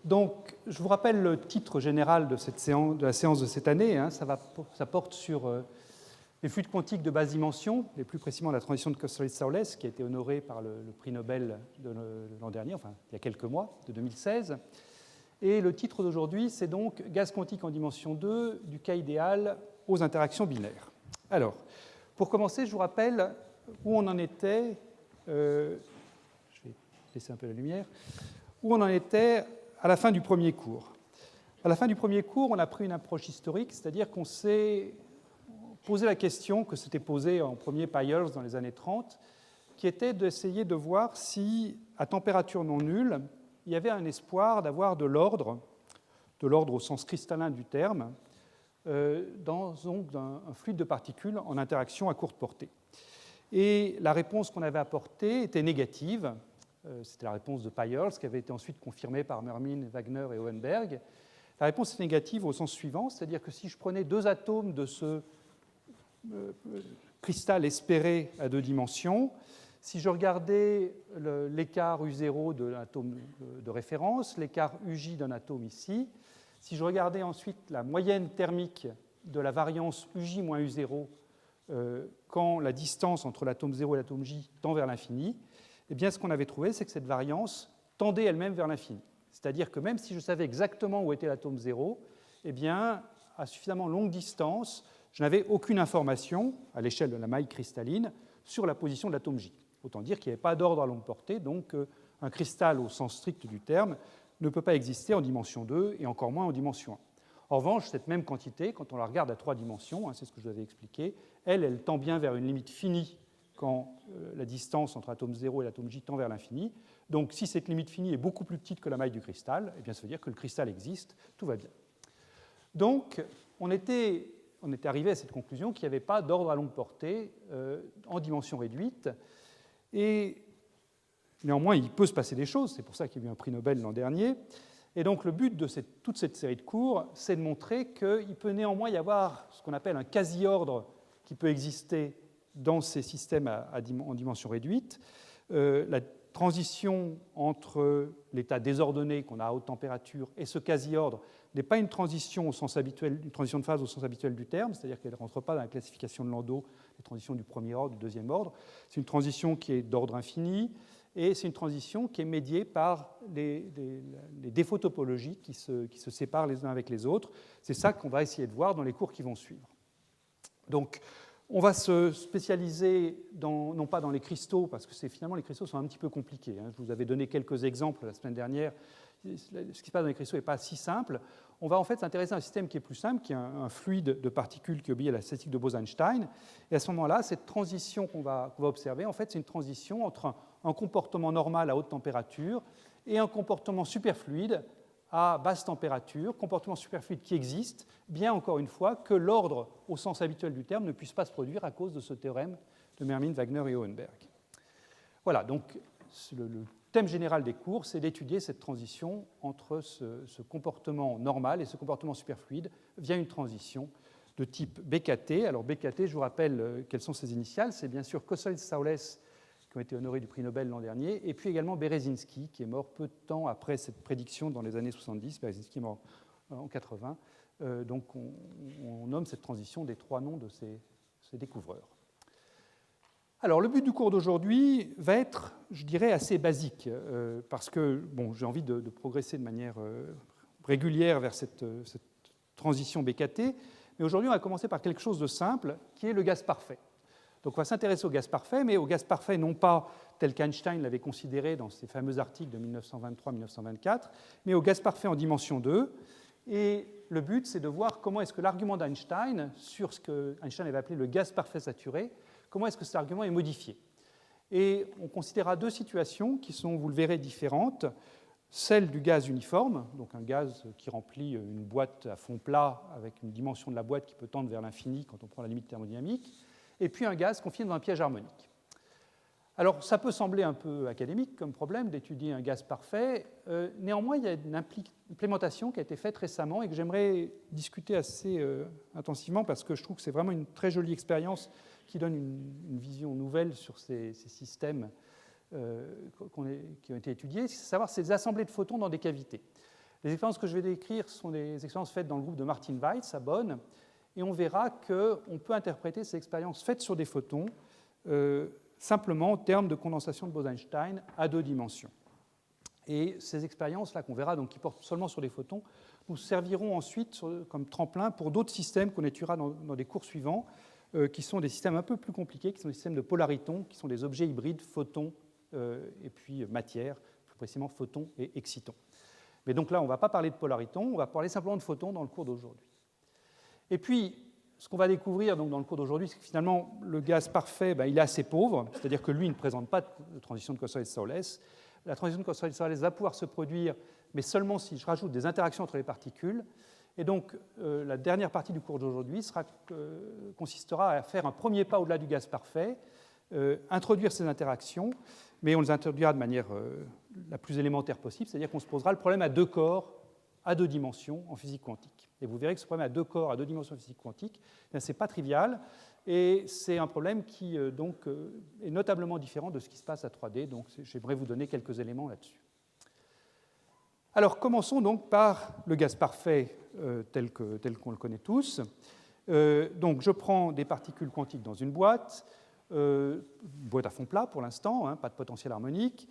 Donc, je vous rappelle le titre général de la séance de cette année. Ça porte sur les fluides quantiques de basse dimension, et plus précisément la transition de Kosterlitz-Thouless, qui a été honorée par le prix Nobel de l'an dernier, enfin il y a quelques mois, de 2016. Et le titre d'aujourd'hui, c'est donc Gaz quantique en dimension 2, du cas idéal aux interactions binaires. Alors, pour commencer, je vous rappelle où on en était. Je vais laisser un peu la lumière. Où on en était à la fin du premier cours. À la fin du premier cours, on a pris une approche historique, c'est-à-dire qu'on s'est posé la question que s'était posée en premier Peierls dans les années 30, qui était d'essayer de voir si, à température non nulle, il y avait un espoir d'avoir de l'ordre au sens cristallin du terme, dans un fluide de particules en interaction à courte portée. Et la réponse qu'on avait apportée était négative. C'était la réponse de Peierls, qui avait été ensuite confirmée par Mermin, Wagner et Hohenberg. La réponse est négative au sens suivant, c'est-à-dire que si je prenais deux atomes de ce cristal espéré à deux dimensions, si je regardais l'écart U0 de l'atome de référence, l'écart UJ d'un atome ici, si je regardais ensuite la moyenne thermique de la variance UJ moins U0 quand la distance entre l'atome 0 et l'atome J tend vers l'infini, eh bien, ce qu'on avait trouvé, c'est que cette variance tendait elle-même vers l'infini. C'est-à-dire que même si je savais exactement où était l'atome 0, eh bien, à suffisamment longue distance, je n'avais aucune information, à l'échelle de la maille cristalline, sur la position de l'atome J. Autant dire qu'il n'y avait pas d'ordre à longue portée, donc un cristal au sens strict du terme ne peut pas exister en dimension 2 et encore moins en dimension 1. En revanche, cette même quantité, quand on la regarde à 3 dimensions, c'est ce que je vous avais expliqué, elle tend bien vers une limite finie quand la distance entre l'atome 0 et l'atome J tend vers l'infini. Donc si cette limite finie est beaucoup plus petite que la maille du cristal, eh bien, ça veut dire que le cristal existe, tout va bien. Donc on était arrivé à cette conclusion qu'il n'y avait pas d'ordre à longue portée en dimension réduite. Et néanmoins, il peut se passer des choses, c'est pour ça qu'il y a eu un prix Nobel l'an dernier. Et donc le but de toute cette série de cours, c'est de montrer qu'il peut néanmoins y avoir ce qu'on appelle un quasi-ordre qui peut exister dans ces systèmes en dimension réduite. La transition entre l'état désordonné qu'on a à haute température et ce quasi-ordre n'est pas une transition au sens habituel, une transition de phase au sens habituel du terme, c'est-à-dire qu'elle ne rentre pas dans la classification de Landau, les transitions du premier ordre, du deuxième ordre. C'est une transition qui est d'ordre infini, et c'est une transition qui est médiée par les défauts topologiques qui se séparent les uns avec les autres. C'est ça qu'on va essayer de voir dans les cours qui vont suivre. Donc, on va se spécialiser non pas dans les cristaux, parce que finalement les cristaux sont un petit peu compliqués. Je vous avais donné quelques exemples la semaine dernière. Ce qui se passe dans les cristaux n'est pas si simple. On va en fait s'intéresser à un système qui est plus simple, qui est un fluide de particules qui obéit à la statistique de Bose-Einstein. Et à ce moment-là, cette transition qu'on va observer, en fait, c'est une transition entre un comportement normal à haute température et un comportement superfluide à basse température, comportement superfluide qui existe, bien encore une fois que l'ordre au sens habituel du terme ne puisse pas se produire à cause de ce théorème de Mermin, Wagner et Hohenberg. Voilà, donc le thème général des cours, c'est d'étudier cette transition entre ce comportement normal et ce comportement superfluide via une transition de type BKT. Alors BKT, je vous rappelle quelles sont ses initiales, c'est bien sûr Kosterlitz-Thouless, qui ont été honorés du prix Nobel l'an dernier, et puis également Berezinski, qui est mort peu de temps après cette prédiction dans les années 70. Berezinski est mort en 80. Donc on nomme cette transition des trois noms de ces découvreurs. Alors le but du cours d'aujourd'hui va être, je dirais, assez basique, parce que j'ai envie de progresser de manière régulière vers cette transition BKT, mais aujourd'hui on va commencer par quelque chose de simple, qui est le gaz parfait. Donc on va s'intéresser au gaz parfait, mais au gaz parfait non pas tel qu'Einstein l'avait considéré dans ses fameux articles de 1923-1924, mais au gaz parfait en dimension 2. Et le but, c'est de voir comment est-ce que l'argument d'Einstein sur ce qu'Einstein avait appelé le gaz parfait saturé, comment est-ce que cet argument est modifié. Et on considérera deux situations qui sont, vous le verrez, différentes. Celle du gaz uniforme, donc un gaz qui remplit une boîte à fond plat avec une dimension de la boîte qui peut tendre vers l'infini quand on prend la limite thermodynamique, et puis un gaz confiné dans un piège harmonique. Alors, ça peut sembler un peu académique comme problème d'étudier un gaz parfait. Néanmoins, il y a une implémentation qui a été faite récemment et que j'aimerais discuter assez intensivement parce que je trouve que c'est vraiment une très jolie expérience qui donne une vision nouvelle sur ces systèmes qui ont été étudiés, c'est savoir ces assemblées de photons dans des cavités. Les expériences que je vais décrire sont des expériences faites dans le groupe de Martin Weitz à Bonn, et on verra qu'on peut interpréter ces expériences faites sur des photons simplement en termes de condensation de Bose-Einstein à 2 dimensions. Et ces expériences-là qu'on verra, donc qui portent seulement sur les photons, nous serviront ensuite comme tremplin pour d'autres systèmes qu'on étudiera dans des cours suivants, qui sont des systèmes un peu plus compliqués, qui sont des systèmes de polaritons, qui sont des objets hybrides, photons et puis matière, plus précisément photons et excitons. Mais donc là, on ne va pas parler de polaritons, on va parler simplement de photons dans le cours d'aujourd'hui. Et puis, ce qu'on va découvrir donc, dans le cours d'aujourd'hui, c'est que finalement, le gaz parfait, il est assez pauvre, c'est-à-dire que lui ne présente pas de transition de Kosterlitz-Soles. La transition de Kosterlitz-Soles va pouvoir se produire, mais seulement si je rajoute des interactions entre les particules. Et donc, la dernière partie du cours d'aujourd'hui consistera à faire un premier pas au-delà du gaz parfait, introduire ces interactions, mais on les introduira de manière la plus élémentaire possible, c'est-à-dire qu'on se posera le problème à 2 corps, à 2 dimensions en physique quantique. Et vous verrez que ce problème à 2 corps, à 2 dimensions en physique quantique, ce n'est pas trivial, et c'est un problème qui donc, est notablement différent de ce qui se passe à 3D, donc j'aimerais vous donner quelques éléments là-dessus. Alors, commençons donc par le gaz parfait tel qu'on le connaît tous. Donc, je prends des particules quantiques dans une boîte à fond plat pour l'instant, pas de potentiel harmonique.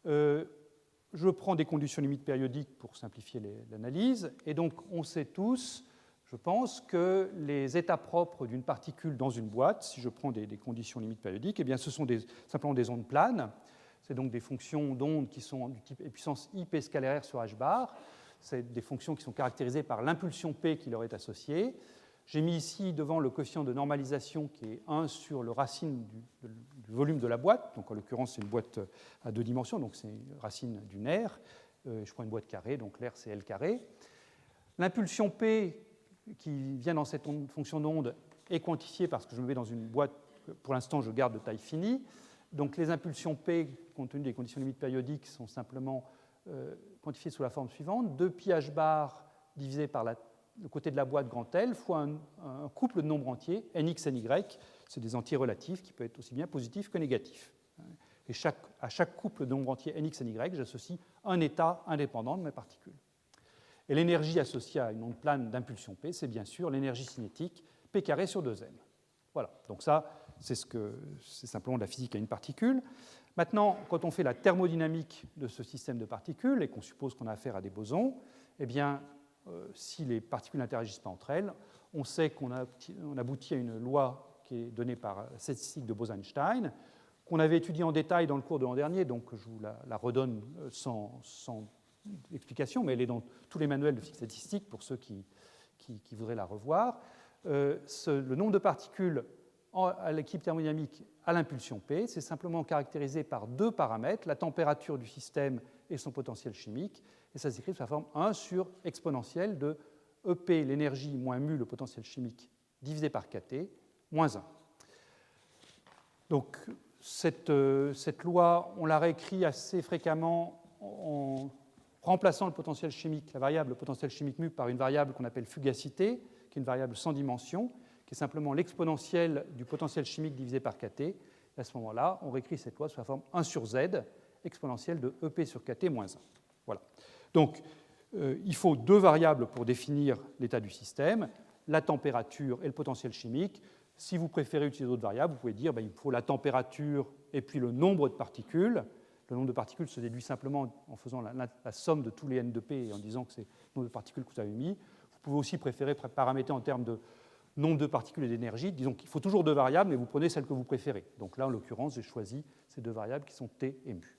Je prends des conditions limites périodiques pour simplifier l'analyse. Et donc, on sait tous, je pense, que les états propres d'une particule dans une boîte, si je prends des conditions limites périodiques, eh bien, ce sont simplement des ondes planes. C'est donc des fonctions d'ondes qui sont du type puissance i p scalaire sur h bar. C'est des fonctions qui sont caractérisées par l'impulsion p qui leur est associée. J'ai mis ici devant le coefficient de normalisation qui est 1 sur le racine du volume de la boîte. Donc en l'occurrence, c'est une boîte à 2 dimensions, donc c'est une racine d'une aire. Je prends une boîte carrée, donc l'aire c'est L carré. L'impulsion P qui vient dans cette fonction d'onde est quantifiée parce que je me mets dans une boîte que pour l'instant je garde de taille finie. Donc les impulsions P, compte tenu des conditions limites périodiques, sont simplement quantifiées sous la forme suivante 2πh bar divisé par le côté de la boîte grand L fois un couple de nombres entiers, nx, ny, c'est des entiers relatifs qui peuvent être aussi bien positifs que négatifs. Et à chaque couple de nombres entiers nx et ny, j'associe un état indépendant de mes particules. Et l'énergie associée à une onde plane d'impulsion P, c'est bien sûr l'énergie cinétique P carré sur 2m. Voilà, donc ça, c'est simplement de la physique à une particule. Maintenant, quand on fait la thermodynamique de ce système de particules et qu'on suppose qu'on a affaire à des bosons, eh bien, si les particules n'interagissent pas entre elles, on sait qu'on aboutit à une loi qui est donnée par la statistique de Bose-Einstein, qu'on avait étudiée en détail dans le cours de l'an dernier, donc je vous la redonne sans explication, mais elle est dans tous les manuels de physique statistique pour ceux qui voudraient la revoir. Le nombre de particules à l'équilibre thermodynamique à l'impulsion P, c'est simplement caractérisé par 2 paramètres, la température du système et son potentiel chimique, et ça s'écrit sous la forme 1 sur exponentielle de EP, l'énergie, moins mu, le potentiel chimique, divisé par kT, moins 1. Donc, cette loi, on la réécrit assez fréquemment en remplaçant le potentiel chimique, la variable potentiel chimique mu, par une variable qu'on appelle fugacité, qui est une variable sans dimension, qui est simplement l'exponentielle du potentiel chimique divisé par kT. Et à ce moment-là, on réécrit cette loi sous la forme 1 sur z, exponentielle de EP sur kT moins 1. Voilà. Donc, il faut 2 variables pour définir l'état du système, la température et le potentiel chimique. Si vous préférez utiliser d'autres variables, vous pouvez dire qu'il faut la température et puis le nombre de particules. Le nombre de particules se déduit simplement en faisant la somme de tous les n de P et en disant que c'est le nombre de particules que vous avez mis. Vous pouvez aussi préférer paramétrer en termes de nombre de particules et d'énergie. Disons qu'il faut toujours 2 variables, mais vous prenez celle que vous préférez. Donc là, en l'occurrence, j'ai choisi ces 2 variables qui sont T et mu.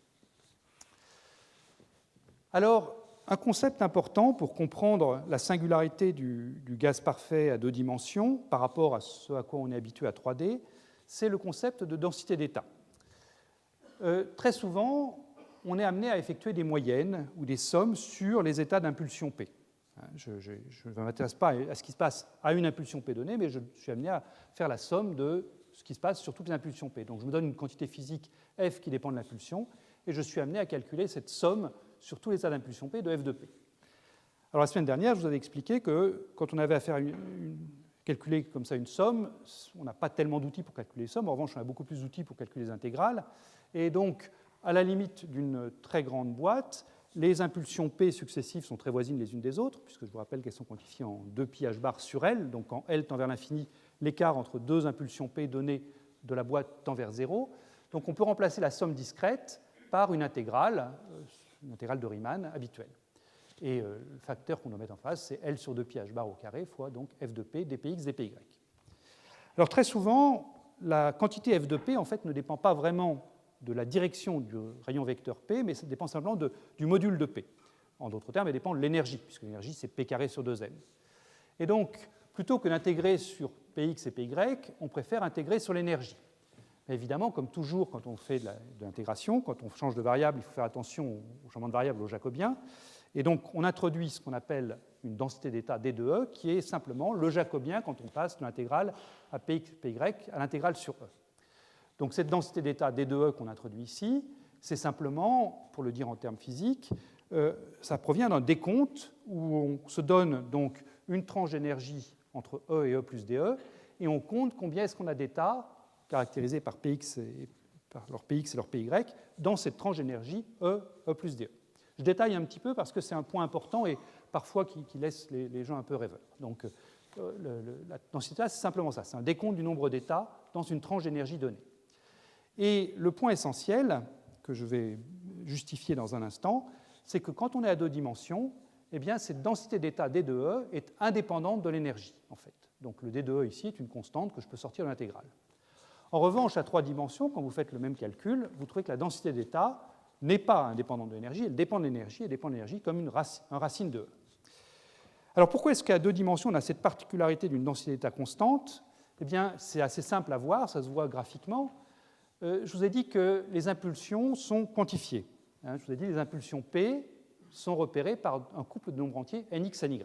Alors, un concept important pour comprendre la singularité du gaz parfait à 2 dimensions par rapport à ce à quoi on est habitué à 3D, c'est le concept de densité d'état. Très souvent, on est amené à effectuer des moyennes ou des sommes sur les états d'impulsion P. Je ne m'intéresse pas à ce qui se passe à une impulsion P donnée, mais je suis amené à faire la somme de ce qui se passe sur toutes les impulsions P. Donc je me donne une quantité physique F qui dépend de l'impulsion, et je suis amené à calculer cette somme sur tous les états d'impulsion P de F de P. Alors la semaine dernière, je vous avais expliqué que quand on avait à faire calculer comme ça une somme, on n'a pas tellement d'outils pour calculer les sommes. En revanche, on a beaucoup plus d'outils pour calculer les intégrales. Et donc, à la limite d'une très grande boîte, les impulsions P successives sont très voisines les unes des autres, puisque je vous rappelle qu'elles sont quantifiées en 2π h bar sur L, donc quand L tend vers l'infini, l'écart entre deux impulsions P données de la boîte tend vers 0. Donc on peut remplacer la somme discrète par une intégrale de Riemann habituelle. Et le facteur qu'on doit mettre en face, c'est L sur 2π h bar au carré fois donc f de P, dpx, dpy. Alors très souvent, la quantité f de P en fait, ne dépend pas vraiment de la direction du rayon vecteur P, mais ça dépend simplement du module de P. En d'autres termes, elle dépend de l'énergie, puisque l'énergie, c'est P carré sur 2m. Et donc, plutôt que d'intégrer sur Px et Py, on préfère intégrer sur l'énergie. Mais évidemment, comme toujours, quand on fait de l'intégration, quand on change de variable, il faut faire attention au changement de variable au jacobien. Et donc, on introduit ce qu'on appelle une densité d'état d de E, qui est simplement le jacobien quand on passe de l'intégrale à Px, Py à l'intégrale sur E. Donc, cette densité d'état d de E qu'on introduit ici, c'est simplement, pour le dire en termes physiques, ça provient d'un décompte où on se donne donc une tranche d'énergie entre E et E plus dE, et on compte combien est-ce qu'on a d'états caractérisés par Px et par leur Px et leur Py dans cette tranche d'énergie E plus dE. Je détaille un petit peu parce que c'est un point important et parfois qui laisse les gens un peu rêveurs. Donc, la densité d'état, c'est simplement ça, c'est un décompte du nombre d'états dans une tranche d'énergie donnée. Et le point essentiel, que je vais justifier dans un instant, c'est que quand on est à deux dimensions, eh bien, cette densité d'état d de E est indépendante de l'énergie, en fait. Donc le d de E ici est une constante que je peux sortir de l'intégrale. En revanche, à trois dimensions, quand vous faites le même calcul, vous trouvez que la densité d'état n'est pas indépendante de l'énergie, elle dépend de l'énergie comme un racine de E. Alors pourquoi est-ce qu'à deux dimensions, on a cette particularité d'une densité d'état constante? Eh bien, c'est assez simple à voir, ça se voit graphiquement. Je vous ai dit que les impulsions sont quantifiées. Je vous ai dit que les impulsions P sont repérées par un couple de nombres entiers nx, ny.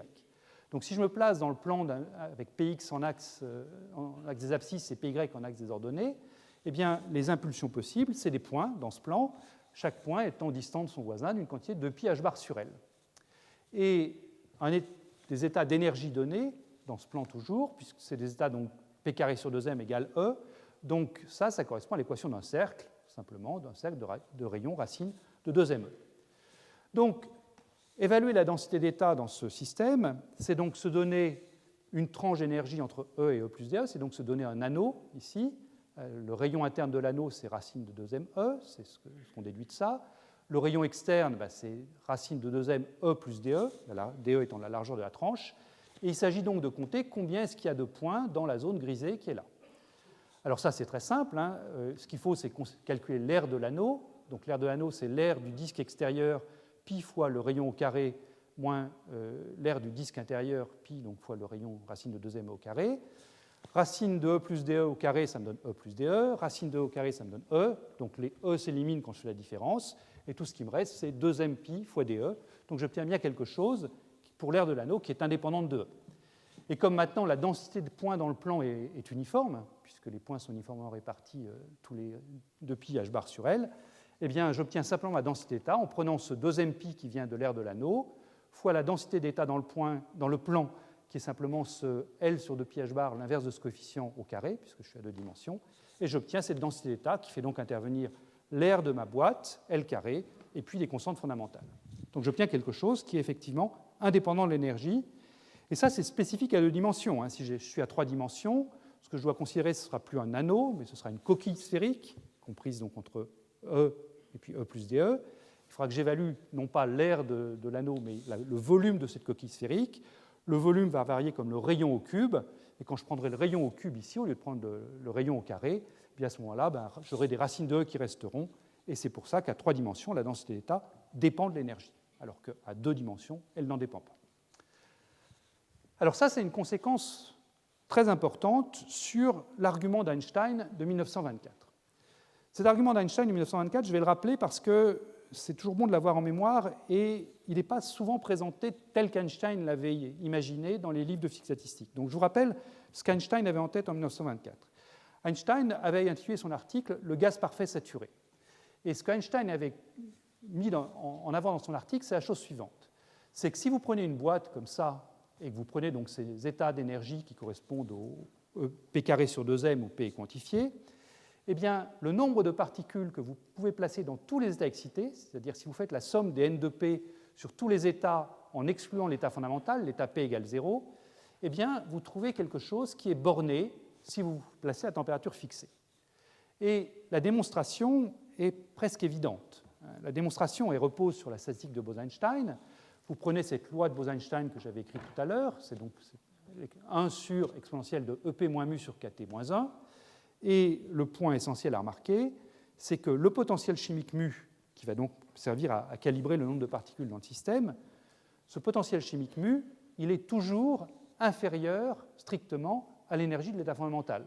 Donc si je me place dans le plan avec Px en axe des abscisses et Py en axe des ordonnées, eh bien, les impulsions possibles, c'est des points dans ce plan, chaque point étant distant de son voisin d'une quantité de pi h bar sur L. Et des états d'énergie donnés, dans ce plan toujours, puisque c'est des états donc P carré sur 2m égale E, donc ça correspond à l'équation d'un cercle, simplement d'un cercle de rayon racine de 2me. Donc, évaluer la densité d'état dans ce système, c'est donc se donner une tranche d'énergie entre E et E plus dE, c'est donc se donner un anneau ici. Le rayon interne de l'anneau, c'est racine de 2me, c'est ce qu'on déduit de ça. Le rayon externe, c'est racine de 2me E plus dE, dE étant la largeur de la tranche. Et il s'agit donc de compter combien est-ce qu'il y a de points dans la zone grisée qui est là. Alors ça, c'est très simple. Ce qu'il faut, c'est calculer l'aire de l'anneau. Donc l'aire de l'anneau, c'est l'aire du disque extérieur, pi fois le rayon au carré, moins l'aire du disque intérieur, pi, donc fois le rayon racine de 2me au carré. Racine de E plus dE au carré, ça me donne E plus dE. Racine de E au carré, ça me donne E. Donc les E s'éliminent quand je fais la différence. Et tout ce qui me reste, c'est 2m pi fois dE. Donc j'obtiens bien quelque chose pour l'aire de l'anneau qui est indépendante de E. Et comme maintenant la densité de points dans le plan est uniforme, puisque les points sont uniformément répartis tous les 2π h bar sur L, eh bien j'obtiens simplement ma densité d'état en prenant ce 2m pi qui vient de l'aire de l'anneau, fois la densité d'état dans le plan, qui est simplement ce L sur 2π h bar, l'inverse de ce coefficient au carré, puisque je suis à deux dimensions, et j'obtiens cette densité d'état qui fait donc intervenir l'aire de ma boîte, L carré, et puis des constantes fondamentales. Donc j'obtiens quelque chose qui est effectivement indépendant de l'énergie. Et ça, c'est spécifique à deux dimensions. Si je suis à trois dimensions, ce que je dois considérer, ce ne sera plus un anneau, mais ce sera une coquille sphérique, comprise donc entre E et puis E plus dE. Il faudra que j'évalue non pas l'aire de l'anneau, mais le volume de cette coquille sphérique. Le volume va varier comme le rayon au cube. Et quand je prendrai le rayon au cube ici, au lieu de prendre le rayon au carré, puis à ce moment-là, j'aurai des racines de E qui resteront. Et c'est pour ça qu'à trois dimensions, la densité d'état dépend de l'énergie, alors qu'à deux dimensions, elle n'en dépend pas. Alors ça, c'est une conséquence très importante sur l'argument d'Einstein de 1924. Cet argument d'Einstein de 1924, je vais le rappeler parce que c'est toujours bon de l'avoir en mémoire et il n'est pas souvent présenté tel qu'Einstein l'avait imaginé dans les livres de physique statistique. Donc je vous rappelle ce qu'Einstein avait en tête en 1924. Einstein avait intitulé son article « Le gaz parfait saturé ». Et ce qu'Einstein avait mis en avant dans son article, c'est la chose suivante. C'est que si vous prenez une boîte comme ça, et que vous prenez donc ces états d'énergie qui correspondent au P carré sur 2m où P est quantifié, eh bien, le nombre de particules que vous pouvez placer dans tous les états excités, c'est-à-dire si vous faites la somme des n de p sur tous les états en excluant l'état fondamental, l'état p égale 0, eh bien, vous trouvez quelque chose qui est borné si vous vous placez à température fixée. Et la démonstration est presque évidente. La démonstration repose sur la statistique de Bose-Einstein. Vous prenez cette loi de Bose-Einstein que j'avais écrite tout à l'heure, c'est donc 1 sur exponentielle de EP moins mu sur KT moins 1. Et le point essentiel à remarquer, c'est que le potentiel chimique mu, qui va donc servir à calibrer le nombre de particules dans le système, ce potentiel chimique mu, il est toujours inférieur strictement à l'énergie de l'état fondamental.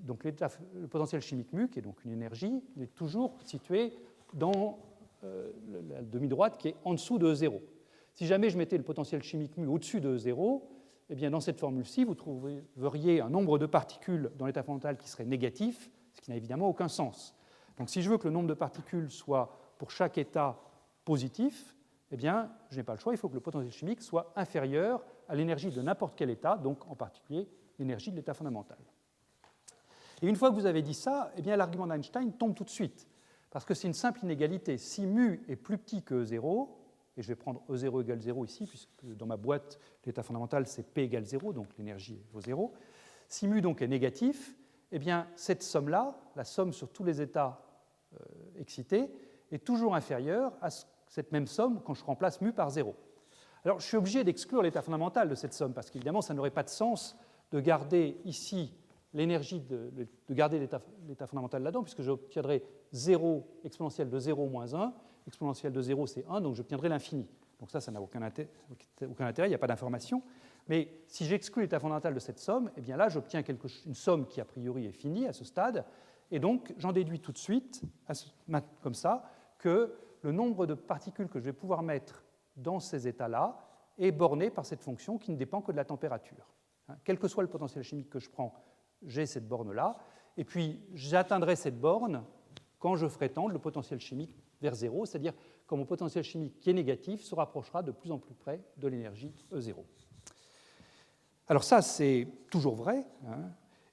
Donc le potentiel chimique mu, qui est donc une énergie, il est toujours situé dans la demi-droite qui est en dessous de 0. Si jamais je mettais le potentiel chimique mu au-dessus de 0, eh bien, dans cette formule-ci, vous trouveriez un nombre de particules dans l'état fondamental qui serait négatif, ce qui n'a évidemment aucun sens. Donc si je veux que le nombre de particules soit pour chaque état positif, eh bien, je n'ai pas le choix, il faut que le potentiel chimique soit inférieur à l'énergie de n'importe quel état, donc en particulier l'énergie de l'état fondamental. Et une fois que vous avez dit ça, eh bien, l'argument d'Einstein tombe tout de suite, parce que c'est une simple inégalité. Si mu est plus petit que 0, et je vais prendre E0 égale 0 ici, puisque dans ma boîte, l'état fondamental, c'est P égale 0, donc l'énergie vaut 0. Si mu donc est négatif, eh bien, cette somme-là, la somme sur tous les états excités, est toujours inférieure à cette même somme quand je remplace mu par 0. Alors, je suis obligé d'exclure l'état fondamental de cette somme, parce qu'évidemment, ça n'aurait pas de sens de garder ici l'énergie, de garder l'état fondamental là-dedans, puisque j'obtiendrai 0 exponentielle de 0 moins 1, exponentielle de 0 c'est 1, donc j'obtiendrai l'infini. Donc ça n'a aucun intérêt, il n'y a pas d'information. Mais si j'exclus l'état fondamental de cette somme, eh bien là j'obtiens une somme qui a priori est finie à ce stade, et donc j'en déduis tout de suite, comme ça, que le nombre de particules que je vais pouvoir mettre dans ces états-là est borné par cette fonction qui ne dépend que de la température. Quel que soit le potentiel chimique que je prends, j'ai cette borne-là, et puis j'atteindrai cette borne quand je ferai tendre le potentiel chimique vers 0, c'est-à-dire quand mon potentiel chimique qui est négatif se rapprochera de plus en plus près de l'énergie E0. Alors ça, c'est toujours vrai,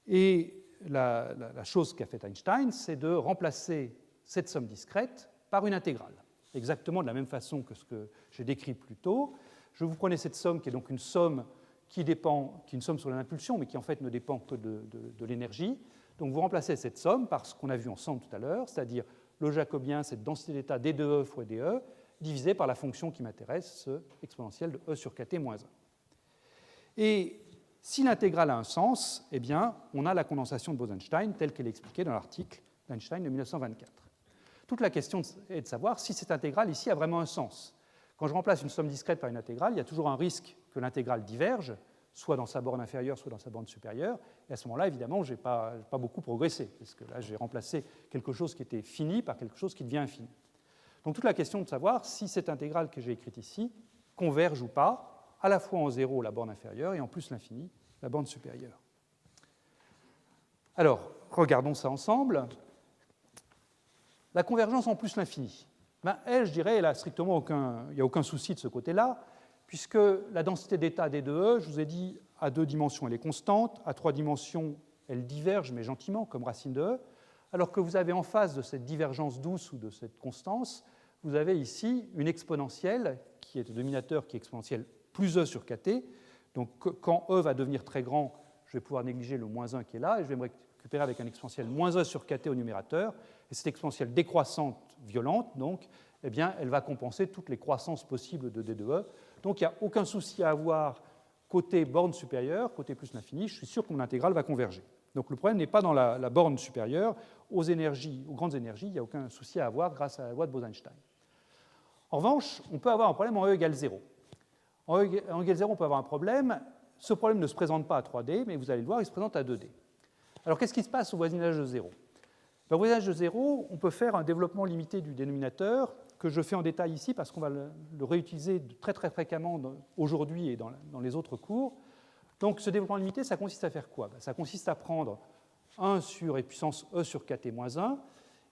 et la chose qu'a fait Einstein, c'est de remplacer cette somme discrète par une intégrale, exactement de la même façon que ce que j'ai décrit plus tôt. Je vous prenais cette somme qui est donc une somme qui est une somme sur l'impulsion, mais qui en fait ne dépend que de l'énergie. Donc vous remplacez cette somme par ce qu'on a vu ensemble tout à l'heure, c'est-à-dire le jacobien, cette densité d'état d2e fois dE, divisé par la fonction qui m'intéresse, exponentielle de e sur kt moins 1. Et si l'intégrale a un sens, eh bien, on a la condensation de Bose-Einstein telle qu'elle est expliquée dans l'article d'Einstein de 1924. Toute la question est de savoir si cette intégrale ici a vraiment un sens. Quand je remplace une somme discrète par une intégrale, il y a toujours un risque que l'intégrale diverge, soit dans sa borne inférieure, soit dans sa borne supérieure. Et à ce moment-là, évidemment, je n'ai pas beaucoup progressé, parce que là, j'ai remplacé quelque chose qui était fini par quelque chose qui devient infini. Donc toute la question de savoir si cette intégrale que j'ai écrite ici converge ou pas, à la fois en 0, la borne inférieure, et en plus l'infini, la borne supérieure. Alors, regardons ça ensemble. La convergence en plus l'infini. Elle, je dirais, il n'y a aucun souci de ce côté-là, puisque la densité d'état D2E, je vous ai dit, à 2 dimensions, elle est constante, à 3 dimensions, elle diverge, mais gentiment, comme racine de E, alors que vous avez en face de cette divergence douce ou de cette constance, vous avez ici une exponentielle qui est le dominateur, qui est exponentielle plus E sur kt. Donc quand E va devenir très grand, je vais pouvoir négliger le moins 1 qui est là, et je vais me récupérer avec un exponentiel moins E sur kt au numérateur, et cette exponentielle décroissante violente, donc, eh bien, elle va compenser toutes les croissances possibles de D2E. Donc il n'y a aucun souci à avoir côté borne supérieure, côté plus l'infini, je suis sûr que mon intégrale va converger. Donc le problème n'est pas dans la borne supérieure, aux grandes énergies, il n'y a aucun souci à avoir grâce à la loi de Bose-Einstein. En revanche, on peut avoir un problème en E égale 0. En E égale 0, on peut avoir un problème. Ce problème ne se présente pas à 3D, mais vous allez le voir, il se présente à 2D. Alors qu'est-ce qui se passe au voisinage de 0 ? Au voisinage de 0, on peut faire un développement limité du dénominateur que je fais en détail ici parce qu'on va le réutiliser très très fréquemment aujourd'hui et dans les autres cours. Donc ce développement limité, ça consiste à faire quoi ? Ça consiste à prendre 1 sur e puissance e sur kt moins 1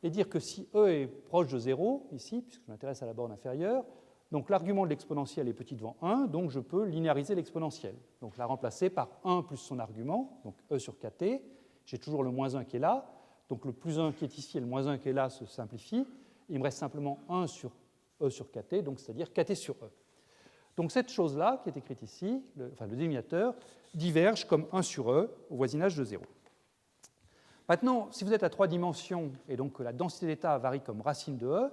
et dire que si e est proche de 0, ici, puisque je m'intéresse à la borne inférieure, donc l'argument de l'exponentielle est petit devant 1, donc je peux linéariser l'exponentielle. Donc la remplacer par 1 plus son argument, donc e sur kt, j'ai toujours le moins 1 qui est là, Donc le plus 1 qui est ici et le moins 1 qui est là se simplifient. Il me reste simplement 1 sur E sur kt, donc c'est-à-dire kt sur E. Donc cette chose-là, qui est écrite ici, le dénominateur, diverge comme 1 sur E au voisinage de 0. Maintenant, si vous êtes à 3 dimensions et donc que la densité d'état varie comme racine de E,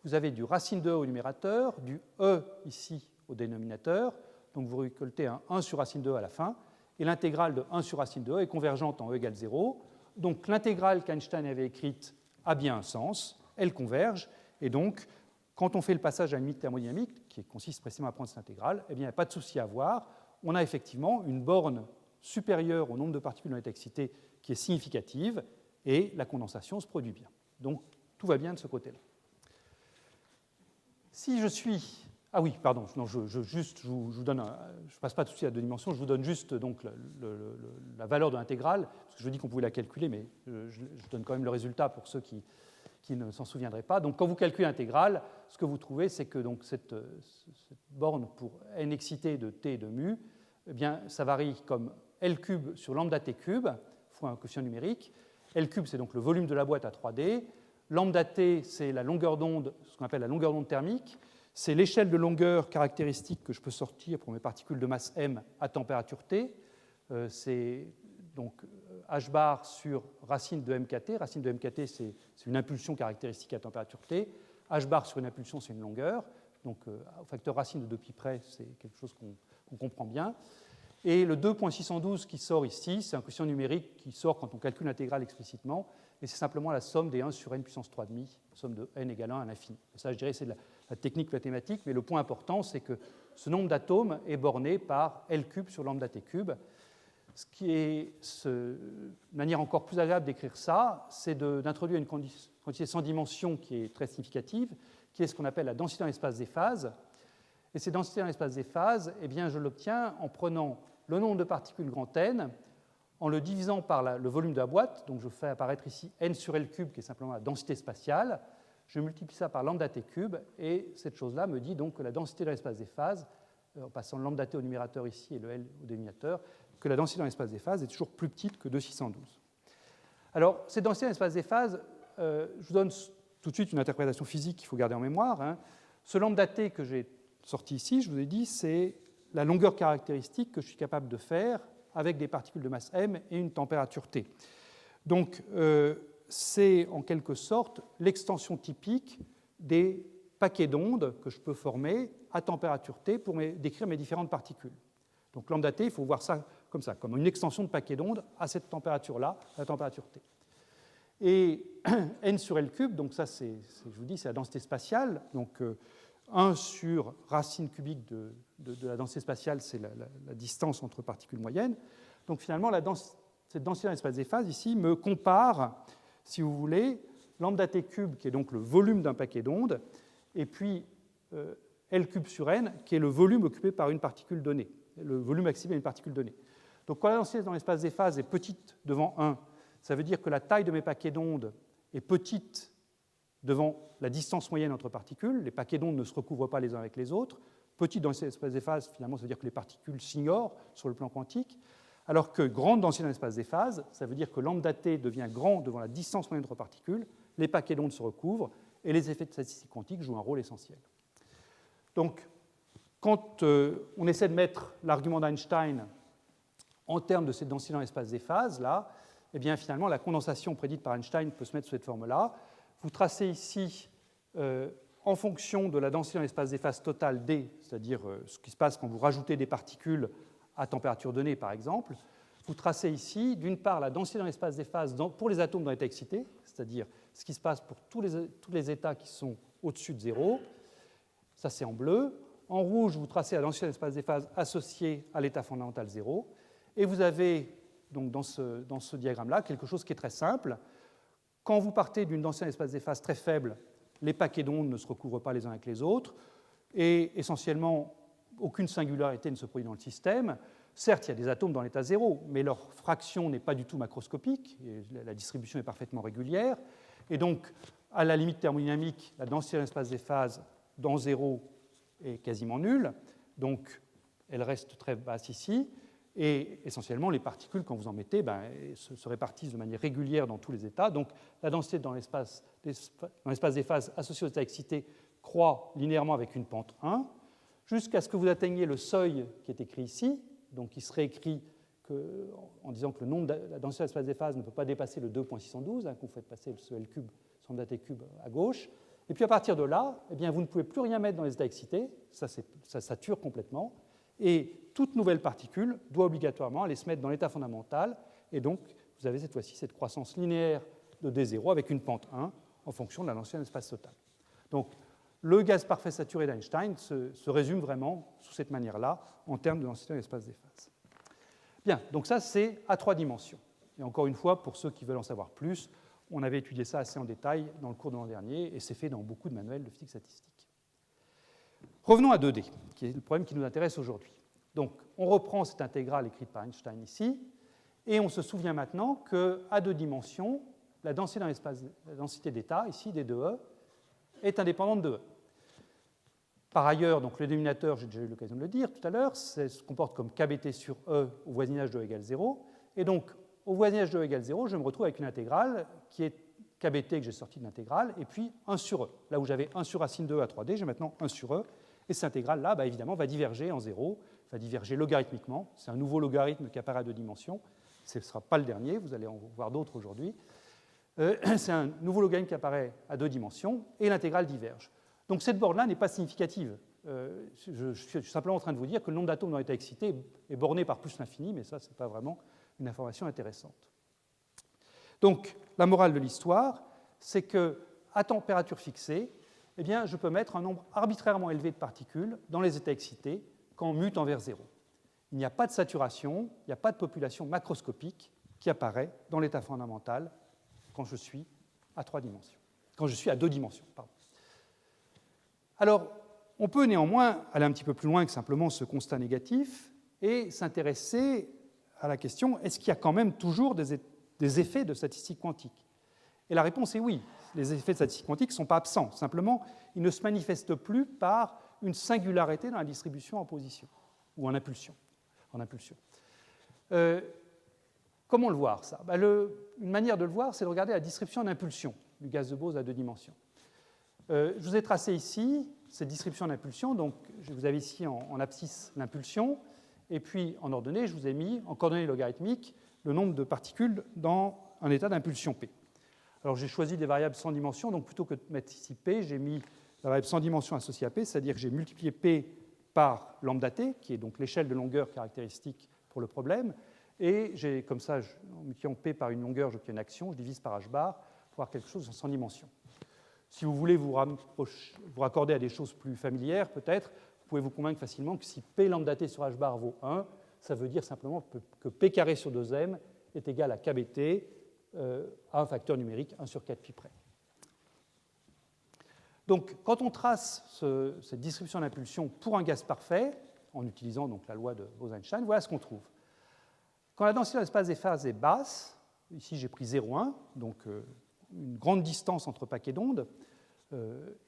vous avez du racine de E au numérateur, du E ici au dénominateur, donc vous récoltez un 1 sur racine de E à la fin, et l'intégrale de 1 sur racine de E est convergente en E égale 0. Donc l'intégrale qu'Einstein avait écrite a bien un sens, elle converge, et donc quand on fait le passage à une limite thermodynamique, qui consiste précisément à prendre cette intégrale, eh bien, il n'y a pas de souci à avoir. On a effectivement une borne supérieure au nombre de particules dans l'état excité qui est significative, et la condensation se produit bien. Donc tout va bien de ce côté-là. Si je suis... Ah oui, pardon, non, je vous donne je ne passe pas tout de suite à 2 dimensions, je vous donne juste donc, la valeur de l'intégrale, parce que je dis qu'on pouvait la calculer, mais je donne quand même le résultat pour ceux qui ne s'en souviendraient pas. Donc quand vous calculez l'intégrale, ce que vous trouvez, c'est que donc, cette borne pour n excité de t et de mu, eh bien, ça varie comme L cube sur lambda t cube, fois un quotient numérique. L cube, c'est donc le volume de la boîte à 3D. Lambda t, c'est la longueur d'onde, ce qu'on appelle la longueur d'onde thermique. C'est l'échelle de longueur caractéristique que je peux sortir pour mes particules de masse m à température T. C'est donc h bar sur racine de mkt. Racine de mkt, c'est une impulsion caractéristique à température T. H bar sur une impulsion, c'est une longueur. Donc au facteur racine de 2 pi près, c'est quelque chose qu'on comprend bien. Et le 2.612 qui sort ici, c'est un quotient numérique qui sort quand on calcule l'intégrale explicitement, et c'est simplement la somme des 1 sur n puissance 3,5, somme de n égale 1 à l'infini. Ça, je dirais, c'est la technique mathématique, mais le point important, c'est que ce nombre d'atomes est borné par L cube sur lambda t cube. Ce qui est une manière encore plus agréable d'écrire ça, c'est d'introduire une quantité sans dimension qui est très significative, qui est ce qu'on appelle la densité dans l'espace des phases. Et cette densité dans l'espace des phases, eh bien, je l'obtiens en prenant le nombre de particules grand N, en le divisant par le volume de la boîte. Donc je fais apparaître ici n sur L cube, qui est simplement la densité spatiale. Je multiplie ça par lambda t cube, et cette chose-là me dit donc que la densité dans l'espace des phases, en passant lambda t au numérateur ici et le L au dénominateur, que la densité dans l'espace des phases est toujours plus petite que 2,612. Alors, cette densité dans l'espace des phases, je vous donne tout de suite une interprétation physique qu'il faut garder en mémoire. Hein. Ce lambda t que j'ai sorti ici, je vous ai dit, c'est la longueur caractéristique que je suis capable de faire avec des particules de masse m et une température T. Donc, c'est en quelque sorte l'extension typique des paquets d'ondes que je peux former à température T pour décrire mes différentes particules. Donc, lambda T, il faut voir ça comme une extension de paquet d'ondes à cette température-là, à la température T. Et n sur L cube, donc ça, je vous dis, c'est la densité spatiale. Donc, 1 sur racine cubique de la densité spatiale, c'est la distance entre particules moyennes. Donc finalement, cette densité dans l'espace des phases, ici, me compare, si vous voulez, lambda t cube, qui est donc le volume d'un paquet d'ondes, et puis L cube sur n, qui est le volume occupé par une particule donnée, le volume accessible à une particule donnée. Donc quand la densité dans l'espace des phases est petite devant 1, ça veut dire que la taille de mes paquets d'ondes est petite devant la distance moyenne entre particules. Les paquets d'ondes ne se recouvrent pas les uns avec les autres. Petite dans l'espace des phases, finalement, ça veut dire que les particules s'ignorent sur le plan quantique. Alors que grande densité dans l'espace des phases, ça veut dire que lambda t devient grand devant la distance moyenne entre particules, les paquets d'ondes se recouvrent, et les effets de statistique quantique jouent un rôle essentiel. Donc, quand on essaie de mettre l'argument d'Einstein en termes de cette densité dans l'espace des phases, là, eh bien, finalement, la condensation prédite par Einstein peut se mettre sous cette forme-là. Vous tracez ici, en fonction de la densité dans l'espace des phases totale D, c'est-à-dire ce qui se passe quand vous rajoutez des particules à température donnée, par exemple, vous tracez ici, d'une part, la densité dans l'espace des phases pour les atomes dans l'état excité, c'est-à-dire ce qui se passe pour tous les états qui sont au-dessus de 0. Ça, c'est en bleu. En rouge, vous tracez la densité dans l'espace des phases associée à l'état fondamental 0. Et vous avez, donc, dans ce diagramme-là, quelque chose qui est très simple. Quand vous partez d'une densité dans l'espace des phases très faible, les paquets d'ondes ne se recouvrent pas les uns avec les autres, et essentiellement, aucune singularité ne se produit dans le système. Certes, il y a des atomes dans l'état 0, mais leur fraction n'est pas du tout macroscopique, et la distribution est parfaitement régulière. Et donc, à la limite thermodynamique, la densité dans l'espace des phases dans 0 est quasiment nulle, donc elle reste très basse ici. Et essentiellement, les particules, quand vous en mettez, se répartissent de manière régulière dans tous les états. Donc la densité dans l'espace des phases associées aux états excités croît linéairement avec une pente 1, jusqu'à ce que vous atteigniez le seuil qui est écrit ici, donc qui serait écrit en disant que la densité de l'espace des phases ne peut pas dépasser le 2.612, quand vous faites passer ce L cube, son daté cube à gauche. Et puis à partir de là, eh bien, vous ne pouvez plus rien mettre dans les états excités, ça sature complètement, et toute nouvelle particule doit obligatoirement aller se mettre dans l'état fondamental, et donc vous avez cette fois-ci cette croissance linéaire de D0 avec une pente 1 en fonction de la densité de l'espace total. Donc le gaz parfait saturé d'Einstein se résume vraiment sous cette manière-là en termes de densité de l'espace des phases. Bien, donc ça c'est à 3 dimensions. Et encore une fois, pour ceux qui veulent en savoir plus, on avait étudié ça assez en détail dans le cours de l'an dernier, et c'est fait dans beaucoup de manuels de physique statistique. Revenons à 2D, qui est le problème qui nous intéresse aujourd'hui. Donc, on reprend cette intégrale écrite par Einstein ici, et on se souvient maintenant qu'à 2 dimensions, la densité dans l'espace, la densité d'état, ici, des 2E, est indépendante de E. Par ailleurs, donc, le dénominateur, j'ai déjà eu l'occasion de le dire tout à l'heure, se comporte comme kBt sur E au voisinage de E égale 0, et donc, au voisinage de E égale 0, je me retrouve avec une intégrale qui est kBt que j'ai sorti de l'intégrale, et puis 1 sur E. Là où j'avais 1 sur racine de E à 3D, j'ai maintenant 1 sur E, et cette intégrale-là, évidemment, va diverger en 0, va diverger logarithmiquement. C'est un nouveau logarithme qui apparaît à 2 dimensions. Ce ne sera pas le dernier, vous allez en voir d'autres aujourd'hui. C'est un nouveau logarithme qui apparaît à 2 dimensions, et l'intégrale diverge. Donc cette borne-là n'est pas significative. Je suis simplement en train de vous dire que le nombre d'atomes dans l'état excité est borné par plus l'infini, mais ça, ce n'est pas vraiment une information intéressante. Donc, la morale de l'histoire, c'est qu'à température fixée, eh bien, je peux mettre un nombre arbitrairement élevé de particules dans les états excités quand mu tend vers 0. Il n'y a pas de saturation, il n'y a pas de population macroscopique qui apparaît dans l'état fondamental quand je suis à 3 dimensions. Quand je suis à 2 dimensions, pardon. Alors, on peut néanmoins aller un petit peu plus loin que simplement ce constat négatif et s'intéresser à la question, est-ce qu'il y a quand même toujours des effets de statistiques quantiques? Et la réponse est oui. Les effets de statistiques quantiques ne sont pas absents. Simplement, ils ne se manifestent plus par une singularité dans la distribution en position ou en impulsion. Comment le voir, ça? Une manière de le voir, c'est de regarder la distribution en impulsion du gaz de Bose à 2 dimensions. Je vous ai tracé ici cette distribution en impulsion. Donc, vous avez ici en abscisse l'impulsion, et puis en ordonnée, je vous ai mis en coordonnées logarithmiques le nombre de particules dans un état d'impulsion P. Alors j'ai choisi des variables sans dimension, donc plutôt que de mettre ici P, j'ai mis la variable sans dimension associée à P, c'est-à-dire que j'ai multiplié P par lambda T, qui est donc l'échelle de longueur caractéristique pour le problème, et j'ai comme ça, en multipliant P par une longueur, j'obtiens une action, je divise par h bar pour avoir quelque chose sans dimension. Si vous voulez vous raccorder à des choses plus familières, peut-être, vous pouvez vous convaincre facilement que si P lambda T sur h bar vaut 1, ça veut dire simplement que P carré sur 2m est égal à kBt à un facteur numérique 1 sur 4 pi près. Donc, quand on trace cette distribution d'impulsion pour un gaz parfait, en utilisant donc la loi de Bose-Einstein, voilà ce qu'on trouve. Quand la densité de l'espace des phases est basse, ici j'ai pris 0,1, donc une grande distance entre paquets d'ondes,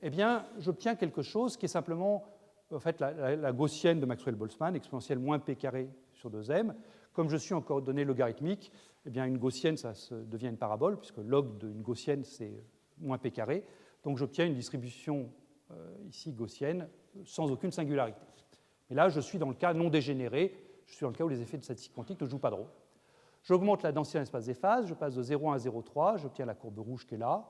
eh bien, j'obtiens quelque chose qui est simplement en fait, la gaussienne de Maxwell-Boltzmann, exponentielle moins p carré sur 2m. Comme je suis en coordonnées logarithmiques, eh bien, une gaussienne, ça devient une parabole, puisque log d'une gaussienne, c'est moins p carré. Donc j'obtiens une distribution ici gaussienne sans aucune singularité. Et là, je suis dans le cas non dégénéré, je suis dans le cas où les effets de statistique quantique ne jouent pas de rôle. J'augmente la densité dans l'espace des phases, je passe de 0,1 à 0,3, j'obtiens la courbe rouge qui est là.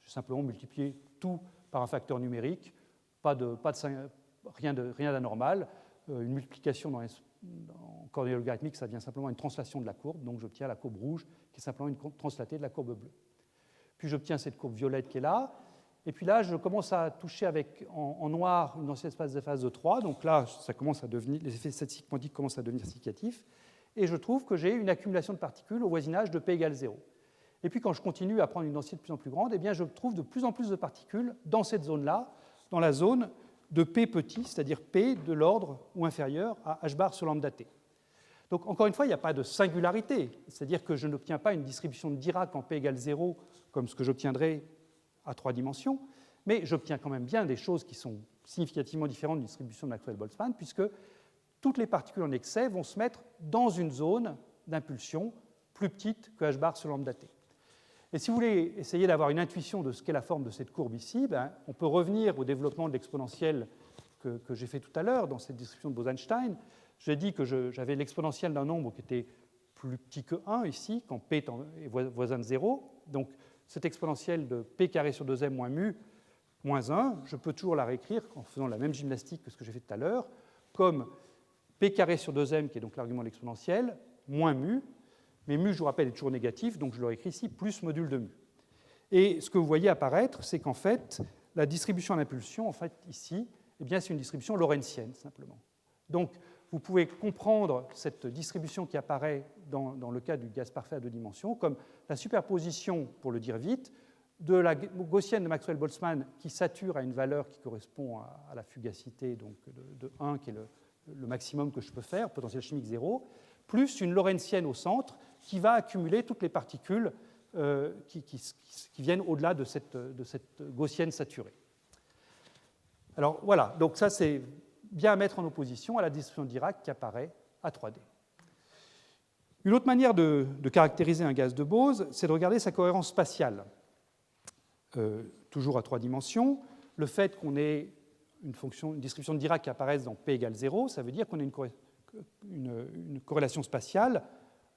J'ai simplement multiplié tout par un facteur numérique, rien d'anormal. Une multiplication en coordonnées logarithmiques, ça devient simplement une translation de la courbe, donc j'obtiens la courbe rouge qui est simplement une translatée de la courbe bleue. Puis j'obtiens cette courbe violette qui est là, et puis là, je commence à toucher avec en noir une densité d'espace de phase de 3, donc là, ça commence à devenir, les effets statistiques quantiques commencent à devenir significatifs, et je trouve que j'ai une accumulation de particules au voisinage de P égale 0. Et puis quand je continue à prendre une densité de plus en plus grande, eh bien, je trouve de plus en plus de particules dans cette zone-là, dans la zone de P petit, c'est-à-dire P de l'ordre ou inférieur à h bar sur lambda t. Donc encore une fois, il n'y a pas de singularité, c'est-à-dire que je n'obtiens pas une distribution de Dirac en P égale 0 comme ce que j'obtiendrais à 3 dimensions, mais j'obtiens quand même bien des choses qui sont significativement différentes d'une distribution de Maxwell-Boltzmann, puisque toutes les particules en excès vont se mettre dans une zone d'impulsion plus petite que h bar sur lambda t. Et si vous voulez essayer d'avoir une intuition de ce qu'est la forme de cette courbe ici, on peut revenir au développement de l'exponentielle que j'ai fait tout à l'heure dans cette description de Bose-Einstein. J'ai dit que j'avais l'exponentielle d'un nombre qui était plus petit que 1 ici, quand p est voisin de 0. Donc cette exponentielle de p carré sur 2m moins mu moins 1, je peux toujours la réécrire en faisant la même gymnastique que ce que j'ai fait tout à l'heure, comme p carré sur 2m, qui est donc l'argument de l'exponentielle, moins mu, mais mu, je vous rappelle, est toujours négatif, donc je le réécris ici, plus module de mu. Et ce que vous voyez apparaître, c'est qu'en fait, la distribution d'impulsion, en fait, ici, eh bien, c'est une distribution lorentzienne, simplement. Donc, vous pouvez comprendre cette distribution qui apparaît dans le cas du gaz parfait à deux dimensions comme la superposition, pour le dire vite, de la gaussienne de Maxwell-Boltzmann qui sature à une valeur qui correspond à la fugacité donc de 1, qui est le maximum que je peux faire, potentiel chimique 0, plus une lorentzienne au centre qui va accumuler toutes les particules qui viennent au-delà de cette gaussienne saturée. Alors voilà, donc ça c'est bien à mettre en opposition à la distribution Dirac qui apparaît à 3D. Une autre manière de caractériser un gaz de Bose, c'est de regarder sa cohérence spatiale. Toujours à 3 dimensions, le fait qu'on ait une distribution de Dirac qui apparaisse dans P égale 0, ça veut dire qu'on a une corrélation spatiale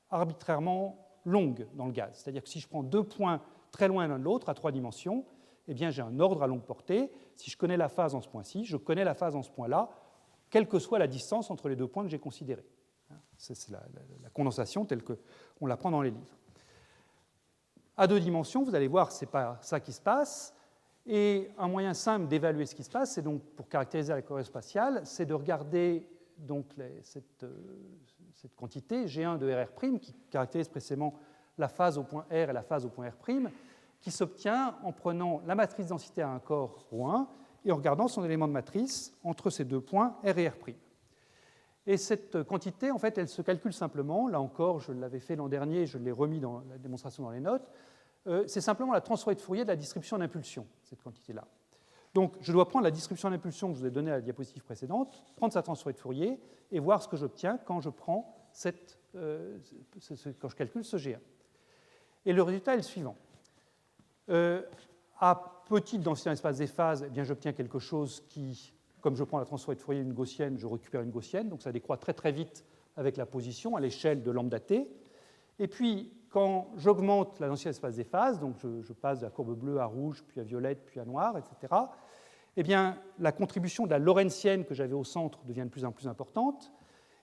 arbitrairement longue dans le gaz. C'est-à-dire que si je prends deux points très loin l'un de l'autre à 3 dimensions, eh bien j'ai un ordre à longue portée. Si je connais la phase en ce point-ci, je connais la phase en ce point-là, quelle que soit la distance entre les deux points que j'ai considérés. C'est la condensation telle qu'on la prend dans les livres. À 2 dimensions, vous allez voir, ce n'est pas ça qui se passe. Et un moyen simple d'évaluer ce qui se passe, c'est donc pour caractériser la cohérence spatiale, c'est de regarder donc cette quantité G1 de RR' qui caractérise précisément la phase au point R et la phase au point R', qui s'obtient en prenant la matrice densité à un corps ρ1 et en regardant son élément de matrice entre ces deux points R et R'. Et cette quantité, en fait, elle se calcule simplement. Là encore, je l'avais fait l'an dernier, je l'ai remis dans la démonstration dans les notes. C'est simplement la transformée de Fourier de la distribution d'impulsion, cette quantité-là. Donc, je dois prendre la distribution d'impulsion que je vous ai donnée à la diapositive précédente, prendre sa transformée de Fourier et voir ce que j'obtiens quand je prends quand je calcule ce G1. Et le résultat est le suivant. À petite densité dans l'espace des phases, eh bien, j'obtiens quelque chose qui, comme je prends la transformée de Fourier d'une gaussienne, je récupère une gaussienne, donc ça décroît très très vite avec la position à l'échelle de lambda t. Et puis, quand j'augmente la densité d'espace des phases, donc je passe de la courbe bleue à rouge, puis à violette, puis à noire, etc., eh bien, la contribution de la lorentzienne que j'avais au centre devient de plus en plus importante.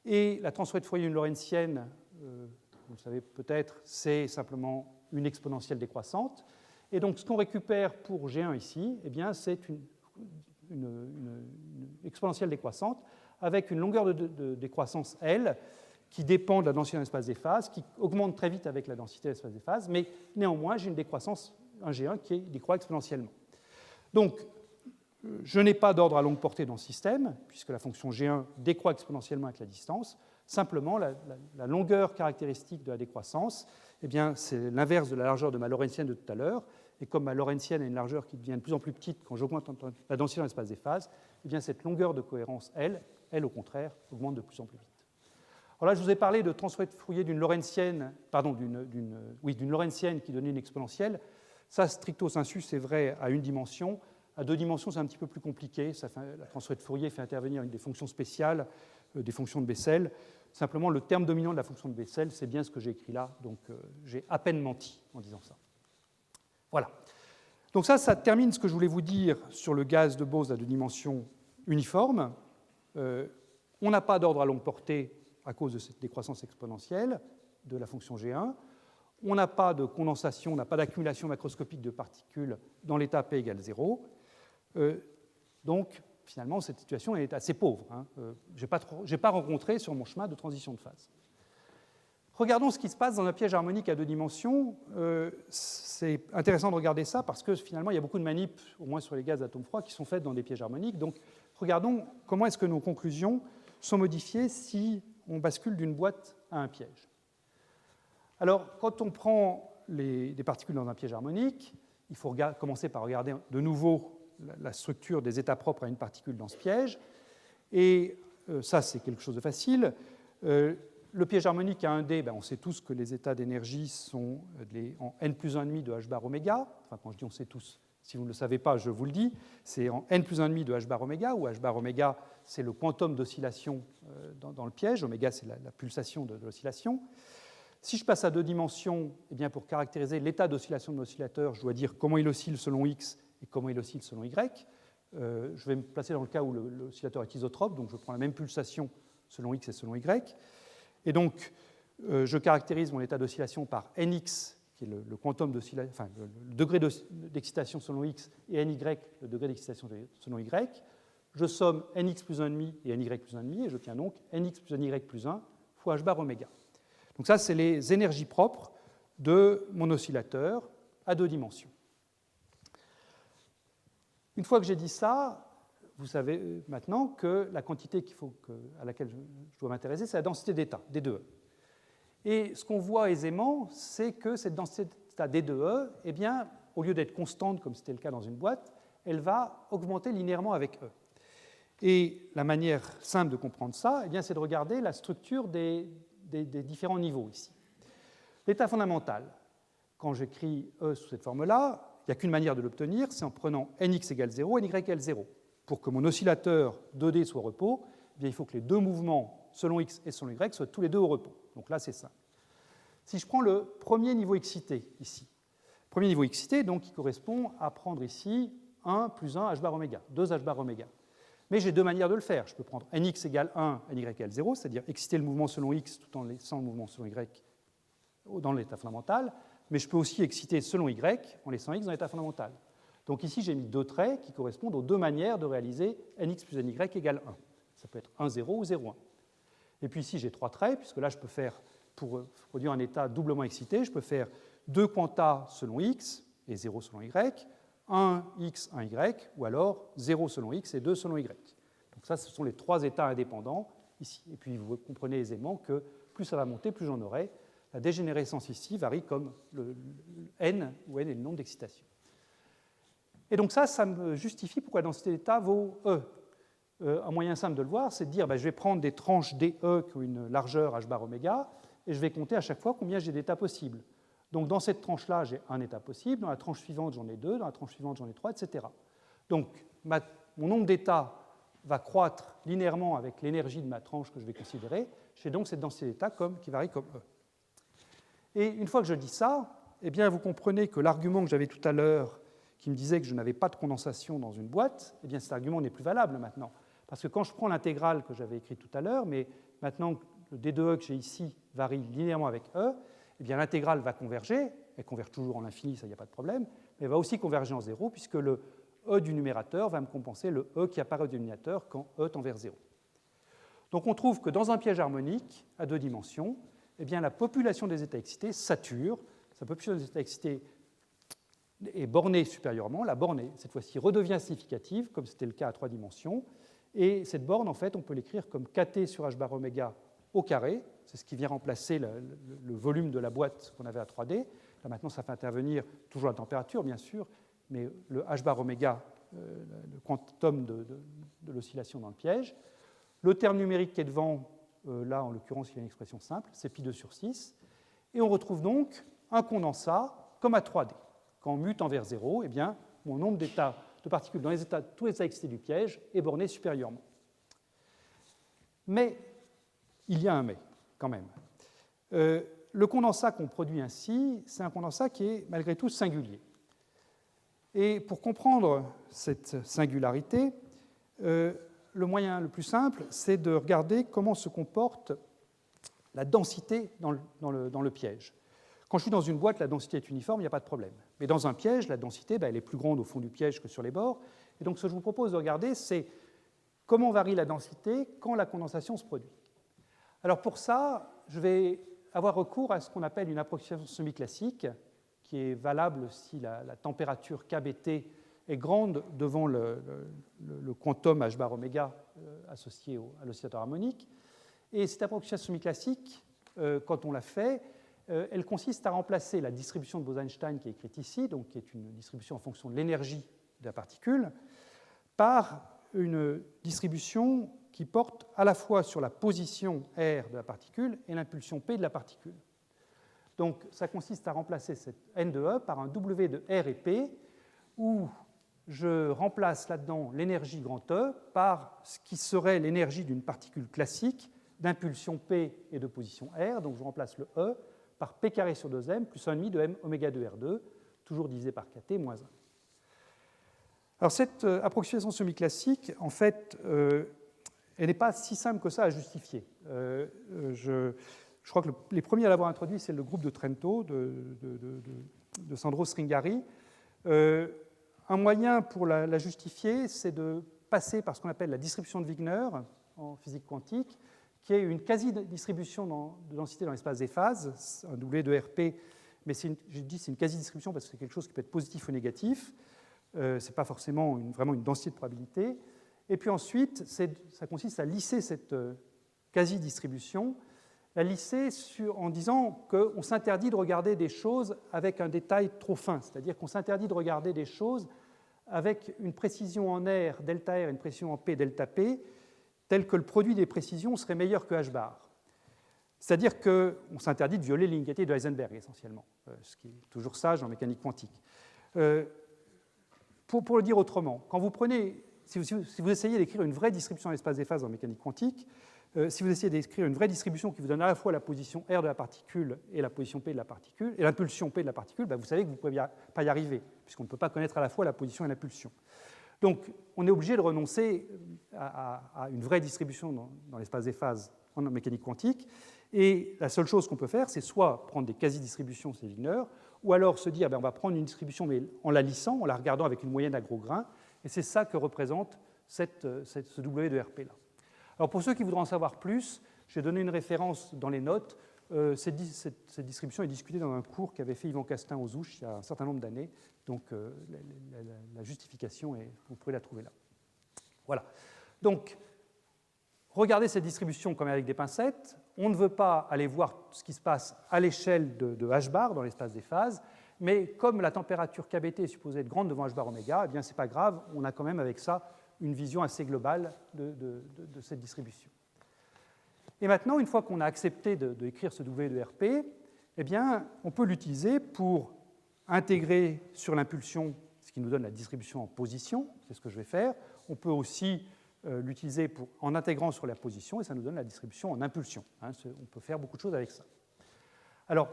Et la transformée de Fourier d'une lorentzienne, vous le savez peut-être, c'est simplement une exponentielle décroissante. Et donc, ce qu'on récupère pour G1 ici, eh bien, c'est une exponentielle décroissante avec une longueur de décroissance L qui dépend de la densité d'un espace des phases, qui augmente très vite avec la densité de l'espace des phases, mais néanmoins, j'ai une décroissance, un G1 qui décroît exponentiellement. Donc, je n'ai pas d'ordre à longue portée dans le système, puisque la fonction G1 décroît exponentiellement avec la distance. Simplement, la longueur caractéristique de la décroissance, eh bien, c'est l'inverse de la largeur de ma lorentzienne de tout à l'heure. Et comme ma lorentzienne a une largeur qui devient de plus en plus petite quand j'augmente la densité dans l'espace des phases, eh bien, cette longueur de cohérence, elle, au contraire, augmente de plus en plus vite. Alors là, je vous ai parlé de transformée de Fourier d'une lorentzienne, d'une lorentzienne qui donnait une exponentielle. Ça, stricto sensu, c'est vrai à une dimension. À 2 dimensions, c'est un petit peu plus compliqué. La transformée de Fourier fait intervenir des fonctions spéciales, des fonctions de Bessel. Simplement, le terme dominant de la fonction de Bessel, c'est bien ce que j'ai écrit là. Donc, j'ai à peine menti en disant ça. Voilà. Donc ça termine ce que je voulais vous dire sur le gaz de Bose à 2 dimensions uniforme. On n'a pas d'ordre à longue portée à cause de cette décroissance exponentielle de la fonction G1. On n'a pas de condensation, on n'a pas d'accumulation macroscopique de particules dans l'état P égale 0. Donc, finalement, cette situation est assez pauvre. Je n'ai pas rencontré sur mon chemin de transition de phase. Regardons ce qui se passe dans un piège harmonique à 2 dimensions. C'est intéressant de regarder ça parce que finalement, il y a beaucoup de manips, au moins sur les gaz d'atomes froids, qui sont faites dans des pièges harmoniques. Donc, regardons comment est-ce que nos conclusions sont modifiées si on bascule d'une boîte à un piège. Alors, quand on prend des particules dans un piège harmonique, il faut commencer par regarder de nouveau la structure des états propres à une particule dans ce piège. Et ça, c'est quelque chose de facile. Le piège harmonique à 1D, ben, on sait tous que les états d'énergie sont en n plus 1,5 de h bar oméga. Enfin, quand je dis on sait tous, si vous ne le savez pas, je vous le dis, c'est en n plus 1,5 de h bar oméga, où h bar oméga, c'est le quantum d'oscillation dans le piège, oméga, c'est la pulsation de l'oscillation. Si je passe à 2 dimensions, eh bien, pour caractériser l'état d'oscillation de l'oscillateur, je dois dire comment il oscille selon x et comment il oscille selon y. Je vais me placer dans le cas où l'oscillateur est isotrope, donc je prends la même pulsation selon x et selon y. Et donc, je caractérise mon état d'oscillation par nx, qui est le quantum d'oscillation, enfin, le degré d'excitation selon x, et ny, le degré d'excitation selon y. Je somme nx plus 1,5 et ny plus 1,5, et j'obtiens donc nx plus ny plus 1 fois h bar oméga. Donc ça, c'est les énergies propres de mon oscillateur à 2 dimensions. Une fois que j'ai dit ça, vous savez maintenant que la quantité à laquelle je dois m'intéresser, c'est la densité d'état, D2E. Et ce qu'on voit aisément, c'est que cette densité d'état D2E, eh bien, au lieu d'être constante, comme c'était le cas dans une boîte, elle va augmenter linéairement avec E. Et la manière simple de comprendre ça, eh bien, c'est de regarder la structure des différents niveaux ici. L'état fondamental, quand j'écris E sous cette forme-là, il n'y a qu'une manière de l'obtenir, c'est en prenant nx égale 0 et ny égale 0. Pour que mon oscillateur 2D soit au repos, eh bien, il faut que les deux mouvements selon x et selon y soient tous les deux au repos. Donc là, c'est ça. Si je prends le premier niveau excité ici, premier niveau excité, donc, qui correspond à prendre ici 1 plus 1 h bar oméga, 2 h bar oméga. Mais j'ai 2 manières de le faire. Je peux prendre nx égale 1 et ny égale 0, c'est-à-dire exciter le mouvement selon x tout en laissant le mouvement selon y dans l'état fondamental, mais je peux aussi exciter selon y en laissant x dans l'état fondamental. Donc ici, j'ai mis 2 traits qui correspondent aux 2 manières de réaliser nx plus ny égale 1. Ça peut être 1, 0 ou 0, 1. Et puis ici, j'ai 3 traits, puisque là, je peux faire, pour produire un état doublement excité, je peux faire 2 quanta selon x et 0 selon y, 1 x, 1 y, ou alors 0 selon x et 2 selon y. Donc ça, ce sont les 3 états indépendants ici. Et puis, vous comprenez aisément que plus ça va monter, plus j'en aurai. La dégénérescence ici varie comme le n, où n est le nombre d'excitations. Et donc ça me justifie pourquoi la densité d'état vaut E. Un moyen simple de le voir, c'est de dire je vais prendre des tranches DE qui ont une largeur h bar oméga, et je vais compter à chaque fois combien j'ai d'états possibles. Donc dans cette tranche-là, j'ai un état possible, dans la tranche suivante, j'en ai 2, dans la tranche suivante, j'en ai 3, etc. Donc mon nombre d'états va croître linéairement avec l'énergie de ma tranche que je vais considérer. J'ai donc cette densité d'état qui varie comme E. Et une fois que je dis ça, eh bien, vous comprenez que l'argument que j'avais tout à l'heure, qui me disait que je n'avais pas de condensation dans une boîte, eh bien, cet argument n'est plus valable maintenant. Parce que quand je prends l'intégrale que j'avais écrite tout à l'heure, mais maintenant que le D2E que j'ai ici varie linéairement avec E, eh bien, l'intégrale va converger. Elle converge toujours en l'infini, ça, il n'y a pas de problème. Mais elle va aussi converger en 0, puisque le E du numérateur va me compenser le E qui apparaît au dénominateur quand E tend vers 0. Donc on trouve que dans un piège harmonique à 2 dimensions, eh bien, la population des états excités sature. Sa population des états excités est bornée supérieurement. La bornée, cette fois-ci, redevient significative, comme c'était le cas à 3 dimensions. Et cette borne, en fait, on peut l'écrire comme kt sur h bar oméga au carré. C'est ce qui vient remplacer le volume de la boîte qu'on avait à 3D. Là, maintenant, ça fait intervenir toujours la température, bien sûr, mais le h bar oméga, le quantum de l'oscillation dans le piège. Le terme numérique qui est devant, là, en l'occurrence, il y a une expression simple, c'est pi2 sur 6. Et on retrouve donc un condensat comme à 3D. Quand mu tend vers 0, eh bien, mon nombre d'états de particules dans tous les états excités du piège est borné supérieurement. Mais, il y a un mais, quand même. Le condensat qu'on produit ainsi, c'est un condensat qui est malgré tout singulier. Et pour comprendre cette singularité, le moyen le plus simple, c'est de regarder comment se comporte la densité dans le piège. Quand je suis dans une boîte, la densité est uniforme, il n'y a pas de problème. Mais dans un piège, la densité, elle est plus grande au fond du piège que sur les bords. Et donc ce que je vous propose de regarder, c'est comment varie la densité quand la condensation se produit. Alors pour ça, je vais avoir recours à ce qu'on appelle une approximation semi-classique, qui est valable si la température kBT est grande devant le quantum h bar oméga associé à l'oscillateur harmonique. Et cette approximation semi-classique, quand on la fait, elle consiste à remplacer la distribution de Bose-Einstein qui est écrite ici, donc qui est une distribution en fonction de l'énergie de la particule, par une distribution qui porte à la fois sur la position R de la particule et l'impulsion P de la particule. Donc ça consiste à remplacer cette N de E par un W de R et P, où je remplace là-dedans l'énergie grand E par ce qui serait l'énergie d'une particule classique d'impulsion P et de position R. Donc je remplace le E par P carré sur 2M plus 1,5 de M oméga 2 R2, toujours divisé par KT moins 1. Alors cette approximation semi-classique, en fait, elle n'est pas si simple que ça à justifier. Je crois que les premiers à l'avoir introduit, c'est le groupe de Trento, de Sandro Stringari. Un moyen pour la justifier, c'est de passer par ce qu'on appelle la distribution de Wigner en physique quantique, qui est une quasi-distribution de densité dans l'espace des phases, un W de RP, mais je dis c'est une quasi-distribution parce que c'est quelque chose qui peut être positif ou négatif. Ce n'est pas forcément vraiment une densité de probabilité. Et puis ensuite, ça consiste à lisser cette quasi-distribution, la lisser en disant qu'on s'interdit de regarder des choses avec un détail trop fin, c'est-à-dire qu'on s'interdit de regarder des choses avec une précision en R, delta R, et une précision en P, delta P, telle que le produit des précisions serait meilleur que H bar. C'est-à-dire qu'on s'interdit de violer l'inégalité de Heisenberg, essentiellement, ce qui est toujours sage en mécanique quantique. Pour le dire autrement, quand vous prenez, si vous essayez d'écrire une vraie distribution de l'espace des phases en mécanique quantique, si vous essayez d'écrire une vraie distribution qui vous donne à la fois la position R de la particule et la position P de la particule, et l'impulsion P de la particule, vous savez que vous ne pouvez pas y arriver, puisqu'on ne peut pas connaître à la fois la position et l'impulsion. Donc, on est obligé de renoncer à une vraie distribution dans l'espace des phases en mécanique quantique, et la seule chose qu'on peut faire, c'est soit prendre des quasi-distributions, c'est Wigner, ou alors se dire on va prendre une distribution, mais en la lissant, en la regardant avec une moyenne à gros grains, et c'est ça que représente ce W de RP là. Alors pour ceux qui voudront en savoir plus, j'ai donné une référence dans les notes. Cette distribution est discutée dans un cours qu'avait fait Yvan Castin aux Ouches il y a un certain nombre d'années. Donc la justification, vous pourrez la trouver là. Voilà. Donc, regardez cette distribution comme avec des pincettes. On ne veut pas aller voir ce qui se passe à l'échelle de H bar dans l'espace des phases, mais comme la température KBT est supposée être grande devant H bar oméga, eh bien ce n'est pas grave, on a quand même avec ça une vision assez globale de cette distribution. Et maintenant, une fois qu'on a accepté d'écrire ce W de RP, eh bien, on peut l'utiliser pour intégrer sur l'impulsion, ce qui nous donne la distribution en position, c'est ce que je vais faire. On peut aussi l'utiliser en intégrant sur la position, et ça nous donne la distribution en impulsion. On peut faire beaucoup de choses avec ça. Alors,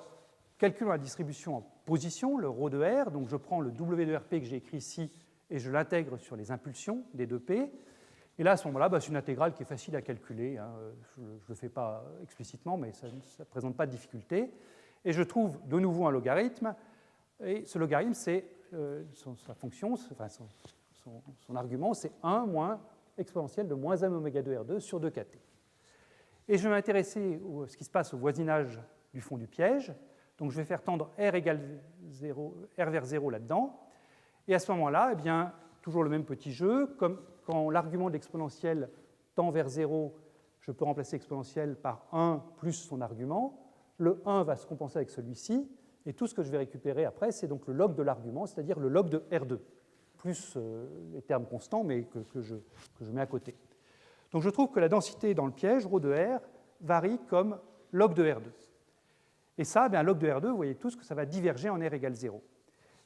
calculons la distribution en position, le ρ de R, donc je prends le W de RP que j'ai écrit ici, et je l'intègre sur les impulsions des 2P. Et là, à ce moment-là, c'est une intégrale qui est facile à calculer. Je ne le fais pas explicitement, mais ça ne présente pas de difficulté. Et je trouve de nouveau un logarithme. Et ce logarithme, c'est sa fonction, son argument, c'est 1 moins exponentielle de moins m oméga 2 R2 sur 2kt. Et je vais m'intéresser à ce qui se passe au voisinage du fond du piège. Donc je vais faire tendre R égale 0, R vers 0 là-dedans. Et à ce moment-là, eh bien, toujours le même petit jeu. Comme quand l'argument de l'exponentielle tend vers 0, je peux remplacer l'exponentielle par 1 plus son argument. Le 1 va se compenser avec celui-ci. Et tout ce que je vais récupérer après, c'est donc le log de l'argument, c'est-à-dire le log de R2, plus les termes constants, mais que je mets à côté. Donc je trouve que la densité dans le piège, ρ de R, varie comme log de R2. Et ça, bien, log de R2, vous voyez tous que ça va diverger en R égale 0.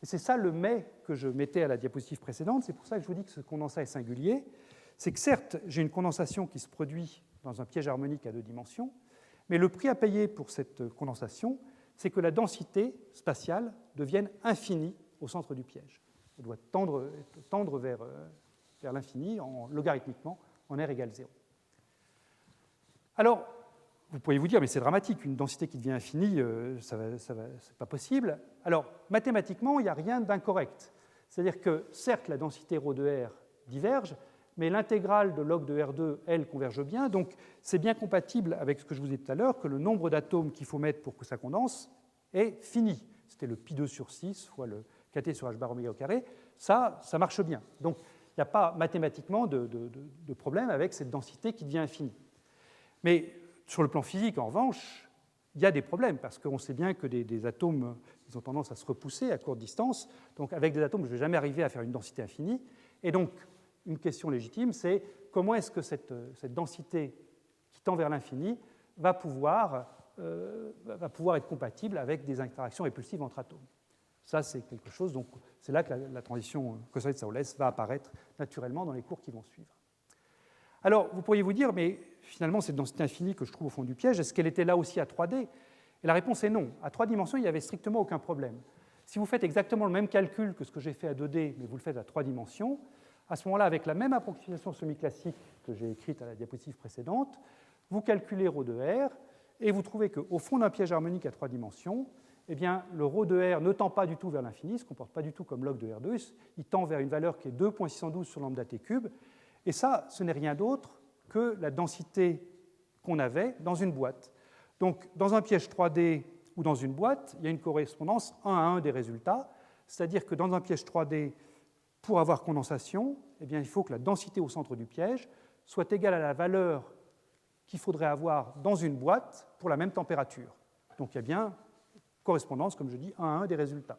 Et c'est ça le mais que je mettais à la diapositive précédente. C'est pour ça que je vous dis que ce condensat est singulier. C'est que certes, j'ai une condensation qui se produit dans un piège harmonique à 2 dimensions, mais le prix à payer pour cette condensation, c'est que la densité spatiale devienne infinie au centre du piège. Elle doit tendre vers l'infini logarithmiquement en R égale 0. Alors, vous pourriez vous dire, mais c'est dramatique, une densité qui devient infinie, c'est pas possible. Alors, mathématiquement, il n'y a rien d'incorrect. C'est-à-dire que, certes, la densité ρ de R diverge, mais l'intégrale de log de R2, elle, converge bien. Donc, c'est bien compatible avec ce que je vous ai dit tout à l'heure, que le nombre d'atomes qu'il faut mettre pour que ça condense est fini. C'était le pi2 sur 6 fois le kt sur h bar oméga au carré. Ça marche bien. Donc, il n'y a pas mathématiquement de problème avec cette densité qui devient infinie. Mais sur le plan physique, en revanche, il y a des problèmes, parce qu'on sait bien que des atomes ils ont tendance à se repousser à courte distance. Donc, avec des atomes, je ne vais jamais arriver à faire une densité infinie. Et donc, une question légitime, c'est comment est-ce que cette densité qui tend vers l'infini va pouvoir être compatible avec des interactions répulsives entre atomes. Ça, c'est quelque chose, donc c'est là que la transition Kosterlitz-Thouless va apparaître naturellement dans les cours qui vont suivre. Alors, vous pourriez vous dire, mais finalement, cette densité infinie que je trouve au fond du piège, est-ce qu'elle était là aussi à 3D? Et la réponse est non. À 3 dimensions, il n'y avait strictement aucun problème. Si vous faites exactement le même calcul que ce que j'ai fait à 2D, mais vous le faites à 3 dimensions, à ce moment-là, avec la même approximation semi-classique que j'ai écrite à la diapositive précédente, vous calculez ρ de R, et vous trouvez qu'au fond d'un piège harmonique à 3 dimensions, eh bien, le ρ de R ne tend pas du tout vers l'infini, ne se comporte pas du tout comme log de R2, il tend vers une valeur qui est 2,612 sur lambda t cube, et ça, ce n'est rien d'autre que la densité qu'on avait dans une boîte. Donc, dans un piège 3D ou dans une boîte, il y a une correspondance 1 à 1 des résultats, c'est-à-dire que dans un piège 3D, pour avoir condensation, eh bien, il faut que la densité au centre du piège soit égale à la valeur qu'il faudrait avoir dans une boîte pour la même température. Donc, il y a bien correspondance, comme je dis, 1 à 1 des résultats.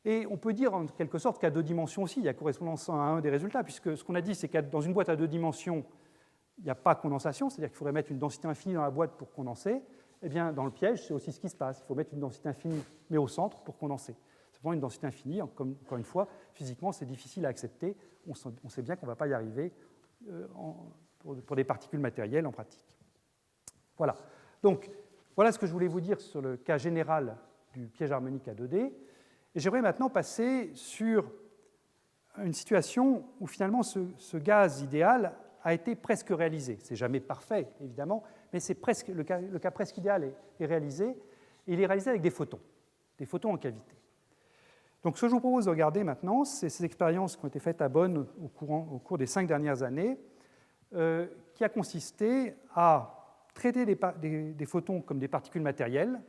Et on peut dire en quelque sorte qu'à 2 dimensions aussi, il y a correspondance 1 à 1 des résultats, puisque ce qu'on a dit, c'est que dans une boîte à 2 dimensions, il n'y a pas condensation, c'est-à-dire qu'il faudrait mettre une densité infinie dans la boîte pour condenser. Eh bien, dans le piège, c'est aussi ce qui se passe. Il faut mettre une densité infinie, mais au centre, pour condenser. C'est vraiment une densité infinie. Encore une fois, physiquement, c'est difficile à accepter. On sait bien qu'on ne va pas y arriver pour des particules matérielles en pratique. Voilà. Donc, voilà ce que je voulais vous dire sur le cas général du piège harmonique à 2D. Et j'aimerais maintenant passer sur une situation où finalement ce gaz idéal a été presque réalisé. C'est jamais parfait, évidemment, mais c'est presque, le cas presque idéal est réalisé. Et il est réalisé avec des photons en cavité. Donc ce que je vous propose de regarder maintenant, c'est ces expériences qui ont été faites à Bonn au cours des 5 dernières années, qui a consisté à traiter des photons comme des particules matérielles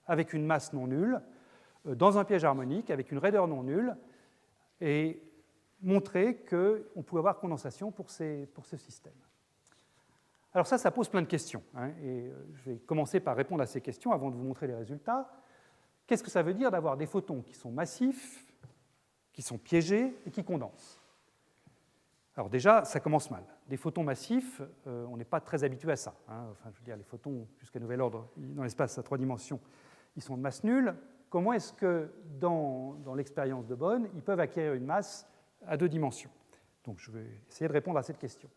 avec une masse non nulle, dans un piège harmonique avec une raideur non nulle, et montrer qu'on pouvait avoir condensation pour ce système. Alors ça pose plein de questions, hein, et je vais commencer par répondre à ces questions avant de vous montrer les résultats. Qu'est-ce que ça veut dire d'avoir des photons qui sont massifs, qui sont piégés et qui condensent? Alors déjà, ça commence mal. Des photons massifs, on n'est pas très habitué à ça, hein. Enfin, je veux dire, les photons, jusqu'à nouvel ordre, dans l'espace à 3 dimensions, ils sont de masse nulle. Comment est-ce que, dans l'expérience de Bonn, ils peuvent acquérir une masse à 2 dimensions? Donc, je vais essayer de répondre à cette question.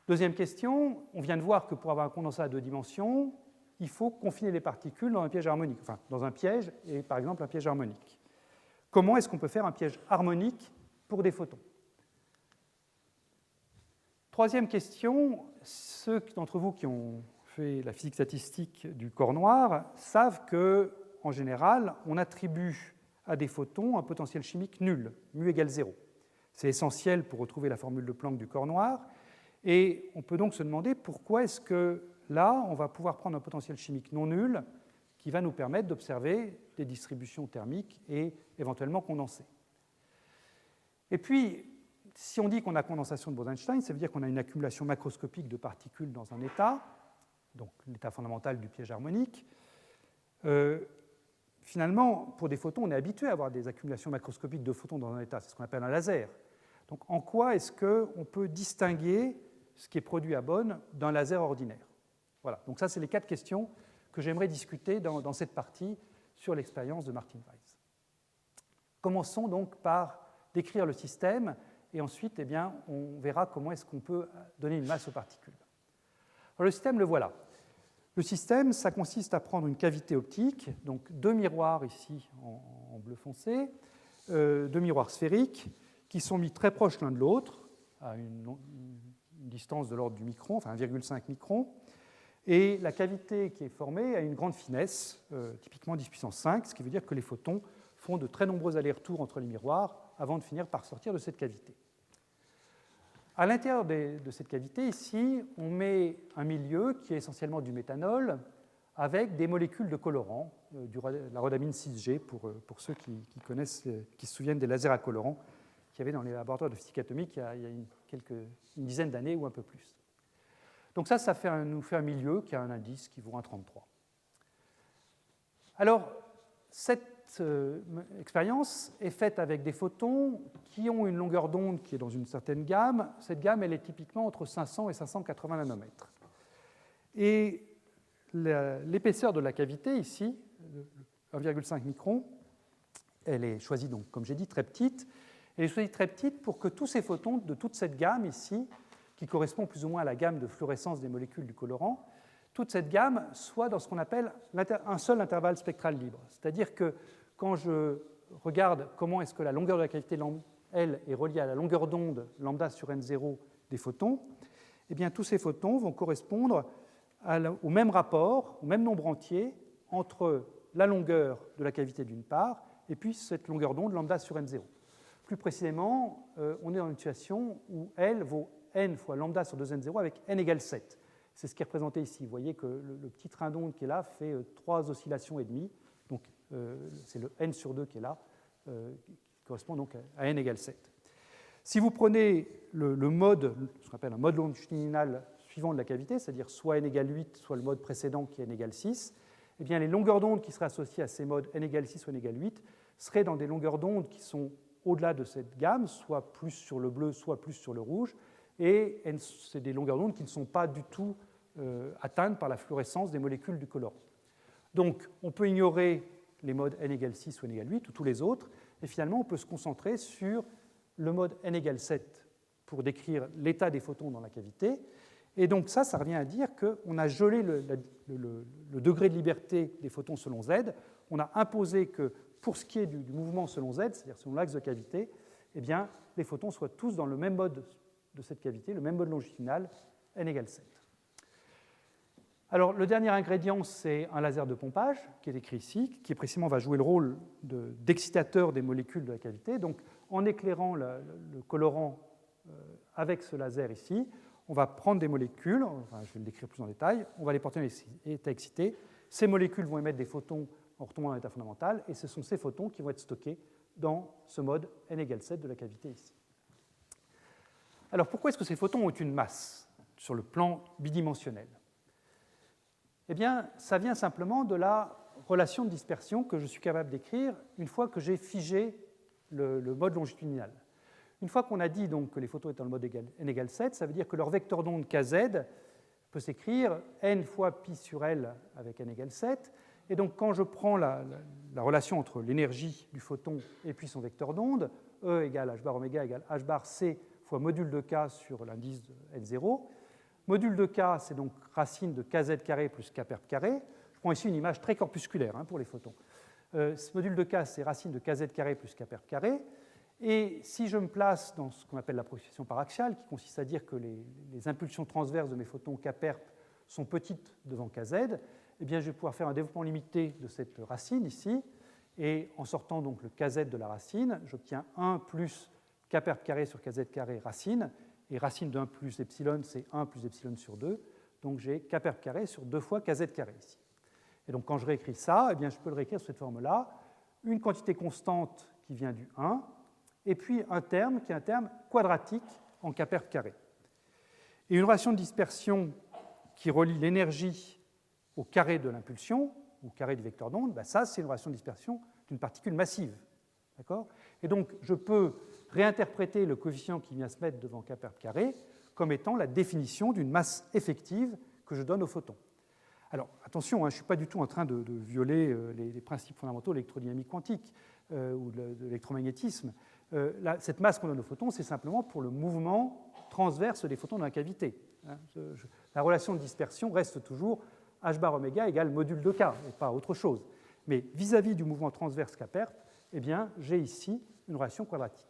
Deuxième question, on vient de voir que pour avoir un condensat à 2 dimensions, il faut confiner les particules dans un piège harmonique, enfin, dans un piège et par exemple un piège harmonique. Comment est-ce qu'on peut faire un piège harmonique pour des photons? Troisième question, ceux d'entre vous qui ont fait la physique statistique du corps noir savent que, en général, on attribue à des photons un potentiel chimique nul, mu égale 0. C'est essentiel pour retrouver la formule de Planck du corps noir, et on peut donc se demander pourquoi est-ce que là, on va pouvoir prendre un potentiel chimique non nul qui va nous permettre d'observer des distributions thermiques et éventuellement condensées. Et puis, si on dit qu'on a condensation de Bose-Einstein, ça veut dire qu'on a une accumulation macroscopique de particules dans un état, donc l'état fondamental du piège harmonique. Finalement, pour des photons, on est habitué à avoir des accumulations macroscopiques de photons dans un état, c'est ce qu'on appelle un laser. Donc en quoi est-ce qu'on peut distinguer ce qui est produit à Bonn d'un laser ordinaire? Voilà, donc ça c'est les 4 questions que j'aimerais discuter dans cette partie sur l'expérience de Martin Weiss. Commençons donc par décrire le système, et ensuite, eh bien, on verra comment est-ce qu'on peut donner une masse aux particules. Alors, le système, le voilà. Le système, ça consiste à prendre une cavité optique, donc 2 miroirs ici en bleu foncé, 2 miroirs sphériques, qui sont mis très proches l'un de l'autre, à une distance de l'ordre du micron, enfin 1,5 micron, et la cavité qui est formée a une grande finesse, typiquement 10 puissance 5, ce qui veut dire que les photons font de très nombreux allers-retours entre les miroirs avant de finir par sortir de cette cavité. À l'intérieur de cette cavité, ici, on met un milieu qui est essentiellement du méthanol avec des molécules de colorant, la rhodamine 6G pour ceux qui connaissent, qui se souviennent des lasers à colorant qu'il y avait dans les laboratoires de physique atomique il y a une dizaine d'années ou un peu plus. Donc ça nous fait un milieu qui a un indice qui vaut 1,33. Alors, cette expérience est faite avec des photons qui ont une longueur d'onde qui est dans une certaine gamme. Cette gamme, elle est typiquement entre 500 et 580 nanomètres. Et l'épaisseur de la cavité, ici, 1,5 micron, elle est choisie, donc, comme j'ai dit, très petite. Elle est choisie très petite pour que tous ces photons de toute cette gamme ici, qui correspond plus ou moins à la gamme de fluorescence des molécules du colorant, toute cette gamme soit dans ce qu'on appelle un seul intervalle spectral libre. C'est-à-dire que quand je regarde comment est-ce que la longueur de la cavité, elle, est reliée à la longueur d'onde lambda sur n0 des photons, eh bien, tous ces photons vont correspondre au même rapport, au même nombre entier entre la longueur de la cavité d'une part et puis cette longueur d'onde lambda sur n0. Plus précisément, on est dans une situation où L vaut n fois lambda sur 2n0 avec n égale 7. C'est ce qui est représenté ici. Vous voyez que le petit train d'onde qui est là fait 3 oscillations et demie. Donc, c'est le n sur 2 qui est là, qui correspond donc à n égale 7. Si vous prenez le mode, ce qu'on appelle un mode longitudinal suivant de la cavité, c'est-à-dire soit n égale 8, soit le mode précédent qui est n égale 6, eh bien, les longueurs d'onde qui seraient associées à ces modes n égale 6 ou n égale 8 seraient dans des longueurs d'onde qui sont au-delà de cette gamme, soit plus sur le bleu, soit plus sur le rouge, et c'est des longueurs d'onde qui ne sont pas du tout atteintes par la fluorescence des molécules du colorant. Donc, on peut ignorer les modes n égale 6 ou n égale 8, ou tous les autres, et finalement, on peut se concentrer sur le mode n égale 7 pour décrire l'état des photons dans la cavité. Et donc ça revient à dire qu'on a gelé le degré de liberté des photons selon Z. On a imposé que pour ce qui est du mouvement selon Z, c'est-à-dire selon l'axe de cavité, eh bien, les photons soient tous dans le même mode de cette cavité, le même mode longitudinal, n égale 7. Alors, le dernier ingrédient, c'est un laser de pompage, qui est écrit ici, qui précisément va jouer le rôle d'excitateur des molécules de la cavité. Donc, en éclairant le colorant avec ce laser ici, on va prendre des molécules, enfin, je vais le décrire plus en détail, on va les porter en état excité. Ces molécules vont émettre des photons en retombant dans l'état fondamental, et ce sont ces photons qui vont être stockés dans ce mode n égale 7 de la cavité ici. Alors, pourquoi est-ce que ces photons ont une masse sur le plan bidimensionnel ? Eh bien, ça vient simplement de la relation de dispersion que je suis capable d'écrire une fois que j'ai figé le mode longitudinal. Une fois qu'on a dit donc que les photons étaient dans le mode n égale 7, ça veut dire que leur vecteur d'onde kz peut s'écrire n fois pi sur L avec n égale 7. Et donc, quand je prends la relation entre l'énergie du photon et puis son vecteur d'onde, E égale h bar oméga égale h bar c fois module de k sur l'indice de n0. Module de k, c'est donc racine de kz carré plus k perp carré. Je prends ici une image très corpusculaire pour les photons. Ce module de k, c'est racine de kz carré plus k perp carré. Et si je me place dans ce qu'on appelle la propagation paraxiale, qui consiste à dire que les impulsions transverses de mes photons k perp sont petites devant kz, eh bien, je vais pouvoir faire un développement limité de cette racine ici. Et en sortant donc le kz de la racine, j'obtiens 1 plus k perp carré sur kz carré racine. Et racine de 1 plus epsilon, c'est 1 plus epsilon sur 2. Donc j'ai k perp carré sur 2 fois kz carré ici. Et donc quand je réécris ça, eh bien, je peux le réécrire sous cette forme-là. Une quantité constante qui vient du 1, et puis un terme qui est un terme quadratique en k perp carré. Et une relation de dispersion qui relie l'énergie au carré de l'impulsion, au carré du vecteur d'onde, ben ça, c'est une relation de dispersion d'une particule massive. D'accord ? Et donc, je peux réinterpréter le coefficient qui vient se mettre devant k perp carré comme étant la définition d'une masse effective que je donne au photon. Alors, attention, je ne suis pas du tout en train de violer les principes fondamentaux de l'électrodynamique quantique ou de l'électromagnétisme. Cette masse qu'on donne au photon, c'est simplement pour le mouvement transverse des photons dans la cavité. La relation de dispersion reste toujours h bar oméga égale module de k, et pas autre chose. Mais vis-à-vis du mouvement transverse k perp, eh bien, j'ai ici une relation quadratique.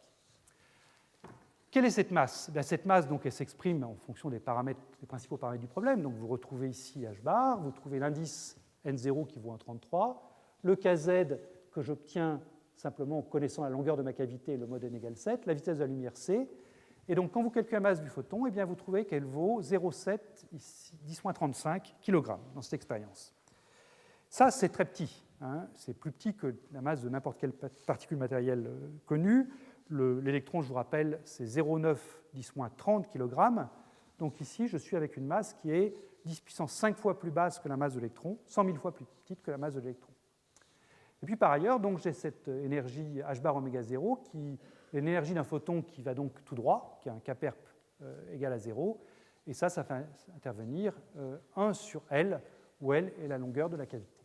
Quelle est cette masse ? Cette masse, donc, elle s'exprime en fonction des principaux paramètres du problème. Donc, vous retrouvez ici h bar, vous trouvez l'indice n0 qui vaut 1,33, le kz que j'obtiens simplement en connaissant la longueur de ma cavité et le mode n égale 7, la vitesse de la lumière c. Et donc, quand vous calculez la masse du photon, eh bien, vous trouvez qu'elle vaut 0,7 10-35 kg dans cette expérience. Ça, c'est très petit. C'est plus petit que la masse de n'importe quelle particule matérielle connue. L'électron, je vous rappelle, c'est 0,9 10-30 kg. Donc ici, je suis avec une masse qui est 10 puissance 5 fois plus basse que la masse de l'électron, 100 000 fois plus petite que la masse de l'électron. Et puis par ailleurs, donc, j'ai cette énergie h bar oméga 0 qui est l'énergie d'un photon qui va donc tout droit, qui a un kperp égal à 0. Et ça fait intervenir 1 sur L, où L est la longueur de la cavité.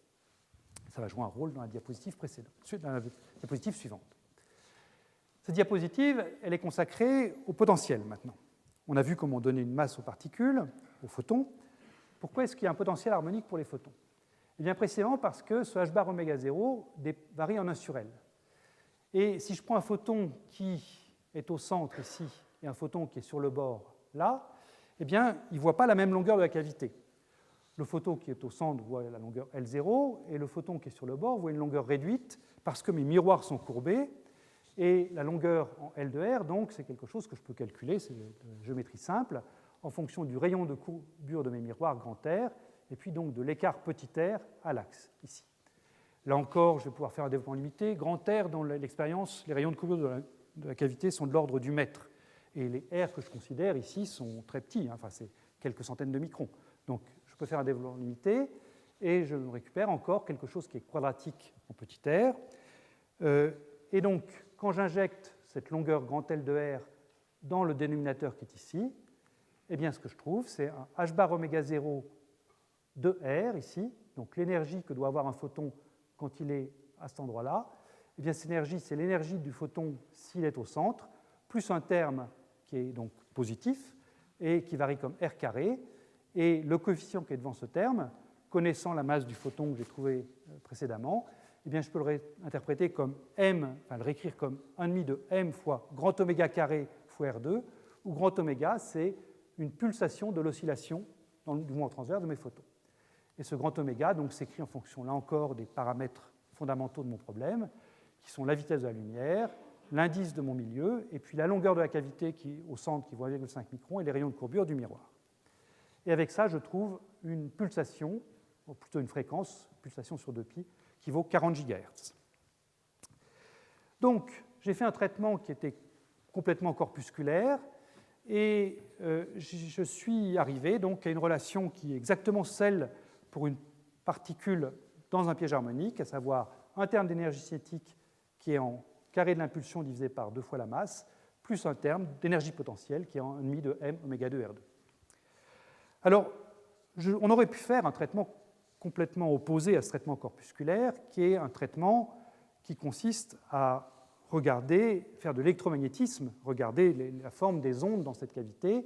Ça va jouer un rôle dans la diapositive suivante. Cette diapositive, elle est consacrée au potentiel maintenant. On a vu comment donner une masse aux particules, aux photons. Pourquoi est-ce qu'il y a un potentiel harmonique pour les photons? Eh bien précisément parce que ce h bar oméga 0 varie en 1 sur L. Et si je prends un photon qui est au centre ici et un photon qui est sur le bord là, eh bien, il ne voit pas la même longueur de la cavité. Le photon qui est au centre voit la longueur L0 et le photon qui est sur le bord voit une longueur réduite parce que mes miroirs sont courbés et la longueur en L de R, donc, c'est quelque chose que je peux calculer, c'est de géométrie simple, en fonction du rayon de courbure de mes miroirs grand R et puis donc de l'écart petit r à l'axe, ici. Là encore, je vais pouvoir faire un développement limité. Grand R, dans l'expérience, les rayons de courbure de la cavité sont de l'ordre du mètre. Et les R que je considère ici sont très petits, enfin c'est quelques centaines de microns. Donc je peux faire un développement limité et je récupère encore quelque chose qui est quadratique en petit r. Et donc, quand j'injecte cette longueur grand L de R dans le dénominateur qui est ici, eh bien ce que je trouve, c'est un h bar oméga 0 de R ici, donc l'énergie que doit avoir un photon quand il est à cet endroit-là. Eh bien cette énergie, c'est l'énergie du photon s'il est au centre, plus un terme qui est donc positif et qui varie comme R carré. Et le coefficient qui est devant ce terme, connaissant la masse du photon que j'ai trouvé précédemment, eh bien je peux le réinterpréter comme m, enfin le réécrire comme 1,5 de m fois grand oméga carré fois R2, où grand oméga, c'est une pulsation de l'oscillation du mouvement transverse de mes photons. Et ce grand oméga donc, s'écrit en fonction, là encore, des paramètres fondamentaux de mon problème, qui sont la vitesse de la lumière, l'indice de mon milieu, et puis la longueur de la cavité qui est au centre, qui vaut 1,5 micron, et les rayons de courbure du miroir. Et avec ça, je trouve une pulsation, ou plutôt une fréquence, pulsation sur 2π, qui vaut 40 GHz. Donc, j'ai fait un traitement qui était complètement corpusculaire, et je suis arrivé donc, à une relation qui est exactement celle pour une particule dans un piège harmonique, à savoir un terme d'énergie cinétique qui est en carré de l'impulsion divisé par 2 fois la masse, plus un terme d'énergie potentielle qui est en 1,5 de m oméga 2 R2. Alors, on aurait pu faire un traitement complètement opposé à ce traitement corpusculaire, qui est un traitement qui consiste à faire de l'électromagnétisme, regarder la forme des ondes dans cette cavité.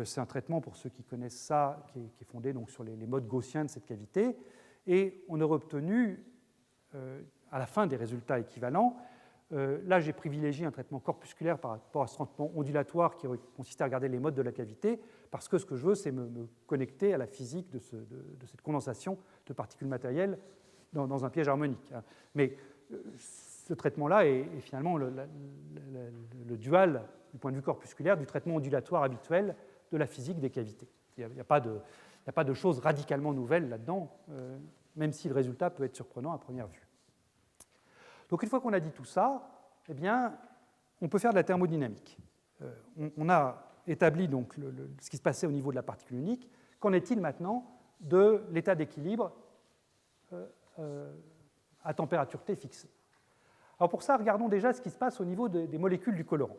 C'est un traitement, pour ceux qui connaissent ça, qui est fondé donc sur les modes gaussiens de cette cavité. Et on aurait obtenu, à la fin, des résultats équivalents. Là, j'ai privilégié un traitement corpusculaire par rapport à ce traitement ondulatoire qui consistait à regarder les modes de la cavité, parce que ce que je veux, c'est me connecter à la physique de cette condensation de particules matérielles dans un piège harmonique. Mais ce traitement-là est finalement le dual, du point de vue corpusculaire, du traitement ondulatoire habituel de la physique des cavités. Il n'y a pas de choses radicalement nouvelles là-dedans, même si le résultat peut être surprenant à première vue. Donc une fois qu'on a dit tout ça, eh bien, on peut faire de la thermodynamique. On a établi donc ce qui se passait au niveau de la particule unique. Qu'en est-il maintenant de l'état d'équilibre à température T fixée? Alors pour ça, regardons déjà ce qui se passe au niveau des molécules du colorant.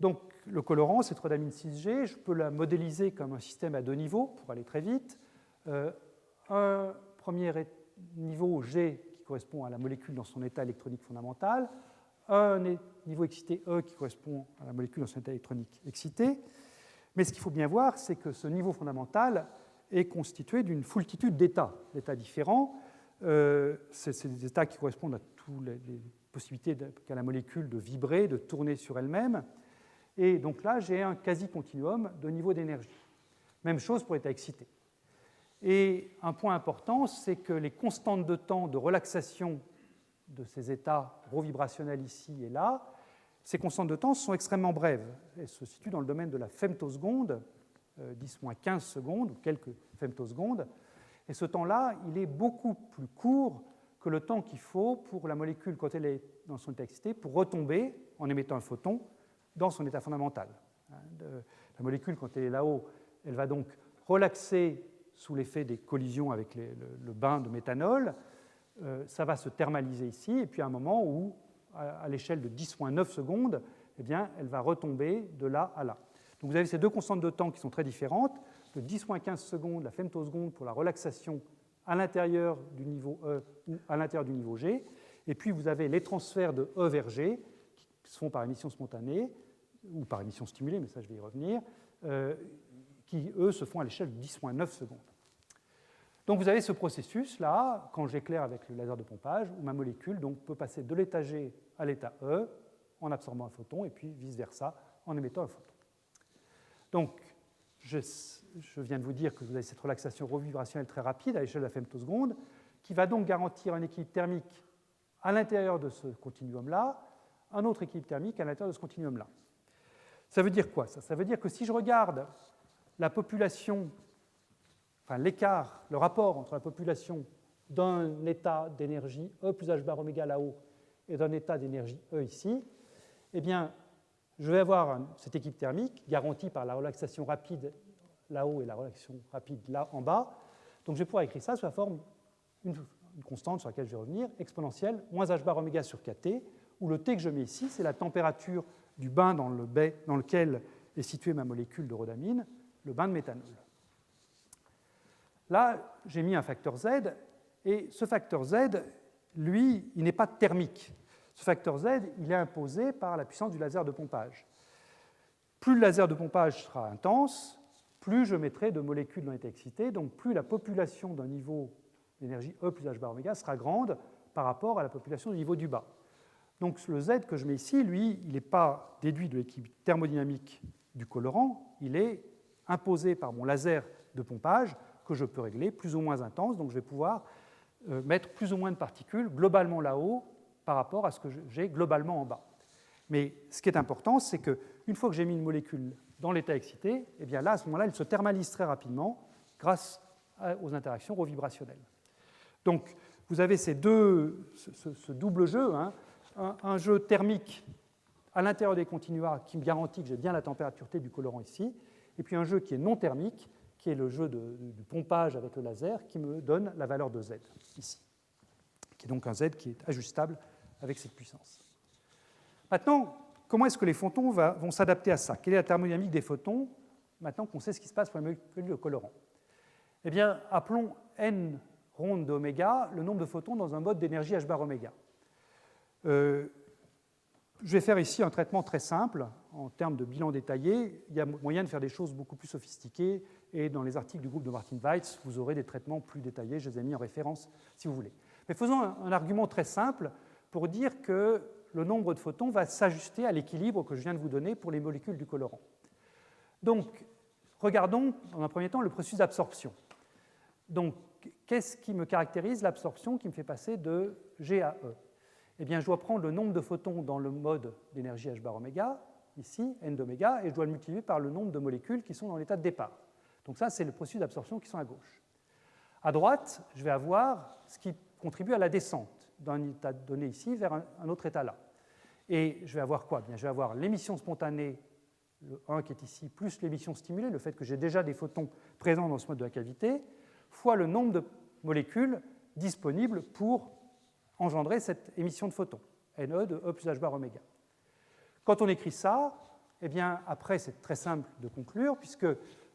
Donc le colorant, c'est rhodamine 6G. Je peux la modéliser comme un système à 2 niveaux pour aller très vite. Un premier niveau G qui correspond à la molécule dans son état électronique fondamental, un niveau excité E qui correspond à la molécule dans son état électronique excité. Mais ce qu'il faut bien voir, c'est que ce niveau fondamental est constitué d'une foultitude d'états différents. C'est des états qui correspondent à toutes les possibilités qu'a la molécule de vibrer, de tourner sur elle-même. Et donc là, j'ai un quasi-continuum de niveau d'énergie. Même chose pour l'état excité. Et un point important, c'est que les constantes de temps de relaxation de ces états rho-vibrationnels ici et là, ces constantes de temps sont extrêmement brèves. Elles se situent dans le domaine de la femtoseconde, 10-15 secondes, ou quelques femtosecondes. Et ce temps-là, il est beaucoup plus court que le temps qu'il faut pour la molécule, quand elle est dans son état excité, pour retomber, en émettant un photon, dans son état fondamental. La molécule, quand elle est là-haut, elle va donc relaxer sous l'effet des collisions avec le bain de méthanol. ça va se thermaliser ici, et puis à un moment où, à l'échelle de 10-9 secondes, eh bien, elle va retomber de là à là. Donc vous avez ces deux constantes de temps qui sont très différentes, de 10-15 secondes, la femtoseconde pour la relaxation à l'intérieur du niveau E ou à l'intérieur du niveau G, et puis vous avez les transferts de E vers G, qui se font par émission spontanée, ou par émission stimulée, mais ça je vais y revenir, qui, eux, se font à l'échelle de 10-9 secondes. Donc vous avez ce processus-là, quand j'éclaire avec le laser de pompage, où ma molécule donc, peut passer de l'état G à l'état E en absorbant un photon, et puis vice-versa en émettant un photon. Donc, je viens de vous dire que vous avez cette relaxation revibrationnelle très rapide à l'échelle de la femtoseconde, qui va donc garantir un équilibre thermique à l'intérieur de ce continuum-là, un autre équilibre thermique à l'intérieur de ce continuum-là. Ça veut dire quoi, ça? Ça veut dire que si je regarde la population, enfin l'écart, le rapport entre la population d'un état d'énergie E plus H bar oméga là-haut et d'un état d'énergie E ici, eh bien, je vais avoir cet équilibre thermique garanti par la relaxation rapide là-haut et la relaxation rapide là en bas. Donc je vais pouvoir écrire ça sous la forme une constante sur laquelle je vais revenir, exponentielle, moins H bar oméga sur Kt, où le T que je mets ici, c'est la température du bain dans lequel est située ma molécule de rhodamine, le bain de méthanol. Là, j'ai mis un facteur Z, et ce facteur Z, lui, il n'est pas thermique. Ce facteur Z, il est imposé par la puissance du laser de pompage. Plus le laser de pompage sera intense, plus je mettrai de molécules dans l'état excité, donc plus la population d'un niveau d'énergie E plus H bar oméga sera grande par rapport à la population du niveau du bas. Donc le Z que je mets ici, lui, il n'est pas déduit de l'équilibre thermodynamique du colorant, il est imposé par mon laser de pompage que je peux régler plus ou moins intense, donc je vais pouvoir mettre plus ou moins de particules globalement là-haut par rapport à ce que j'ai globalement en bas. Mais ce qui est important, c'est qu'une fois que j'ai mis une molécule dans l'état excité, eh bien là, à ce moment-là, elle se thermalise très rapidement grâce aux interactions revibrationnelles. Donc, vous avez ce double jeu, hein, un jeu thermique à l'intérieur des continua qui me garantit que j'ai bien la température T du colorant ici, et puis un jeu qui est non thermique, qui est le jeu du pompage avec le laser, qui me donne la valeur de Z ici, qui est donc un Z qui est ajustable avec cette puissance. Maintenant, comment est-ce que les photons vont s'adapter à ça? Quelle est la thermodynamique des photons, maintenant qu'on sait ce qui se passe pour les molécules de colorant? Eh bien, appelons n ronde d'oméga le nombre de photons dans un mode d'énergie H bar oméga. Je vais faire ici un traitement très simple en termes de bilan détaillé. Il y a moyen de faire des choses beaucoup plus sophistiquées, et dans les articles du groupe de Martin Weitz, vous aurez des traitements plus détaillés, je les ai mis en référence si vous voulez. Mais faisons un argument très simple pour dire que le nombre de photons va s'ajuster à l'équilibre que je viens de vous donner pour les molécules du colorant. Donc, regardons dans un premier temps le processus d'absorption. Donc, qu'est-ce qui me caractérise l'absorption qui me fait passer de G à E? Eh bien, je dois prendre le nombre de photons dans le mode d'énergie H bar oméga, ici, n d'oméga, et je dois le multiplier par le nombre de molécules qui sont dans l'état de départ. Donc ça, c'est le processus d'absorption qui sont à gauche. À droite, je vais avoir ce qui contribue à la descente d'un état donné ici vers un autre état là. Et je vais avoir quoi? Bien, je vais avoir l'émission spontanée, le 1 qui est ici, plus l'émission stimulée, le fait que j'ai déjà des photons présents dans ce mode de la cavité, fois le nombre de molécules disponibles pour engendrer cette émission de photons, Ne de E plus H bar oméga. Quand on écrit ça, eh bien, après, c'est très simple de conclure, puisque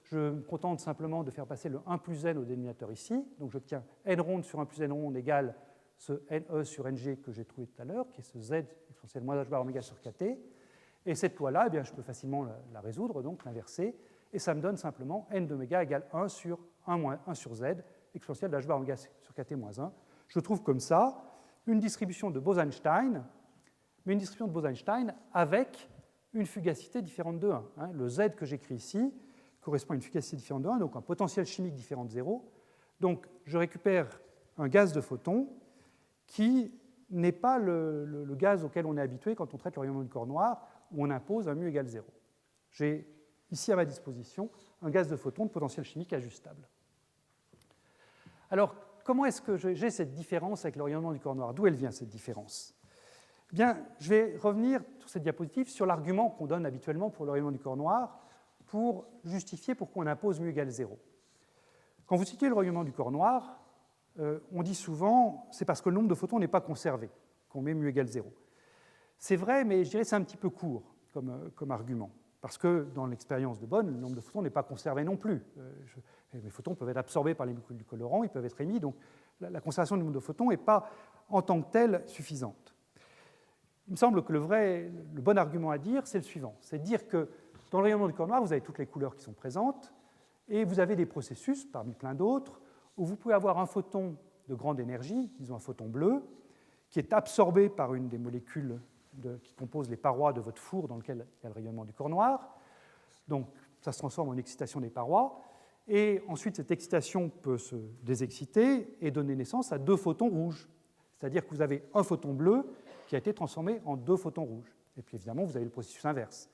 je me contente simplement de faire passer le 1 plus n au dénominateur ici. Donc j'obtiens n ronde sur 1 plus n ronde égale ce Ne sur Ng que j'ai trouvé tout à l'heure, qui est ce Z exponentielle moins H bar oméga sur Kt. Et cette loi-là, eh bien, je peux facilement la résoudre, donc l'inverser, et ça me donne simplement n d'oméga égale 1 sur 1 moins 1 sur Z, exponentielle de H bar oméga sur Kt moins 1. Je trouve comme ça une distribution de Bose-Einstein, mais une distribution de Bose-Einstein avec une fugacité différente de 1. Hein. Le Z que j'écris ici correspond à une fugacité différente de 1, donc un potentiel chimique différent de 0. Donc je récupère un gaz de photons qui n'est pas le gaz auquel on est habitué quand on traite le rayonnement du corps noir, où on impose un mu égale 0. J'ai ici à ma disposition un gaz de photons de potentiel chimique ajustable. Alors, comment est-ce que j'ai cette différence avec le rayonnement du corps noir? D'où elle vient, cette différence? Bien, je vais revenir sur cette diapositive sur l'argument qu'on donne habituellement pour le rayonnement du corps noir pour justifier pourquoi on impose mu égale 0. Quand vous situez le rayonnement du corps noir, on dit souvent c'est parce que le nombre de photons n'est pas conservé qu'on met mu égale 0. C'est vrai, mais je dirais que c'est un petit peu court comme argument, parce que dans l'expérience de Bonn, le nombre de photons n'est pas conservé non plus. Les photons peuvent être absorbés par les molécules du colorant, ils peuvent être émis, donc la conservation du nombre de photons n'est pas en tant que telle suffisante. Il me semble que le bon argument à dire, c'est le suivant, c'est de dire que dans le rayonnement du corps noir, vous avez toutes les couleurs qui sont présentes, et vous avez des processus, parmi plein d'autres, où vous pouvez avoir un photon de grande énergie, disons un photon bleu, qui est absorbé par une des molécules qui composent les parois de votre four dans lequel il y a le rayonnement du corps noir. Donc ça se transforme en excitation des parois, et ensuite cette excitation peut se désexciter et donner naissance à 2 photons rouges. C'est-à-dire que vous avez un photon bleu qui a été transformé en 2 photons rouges. Et puis évidemment, vous avez le processus inverse.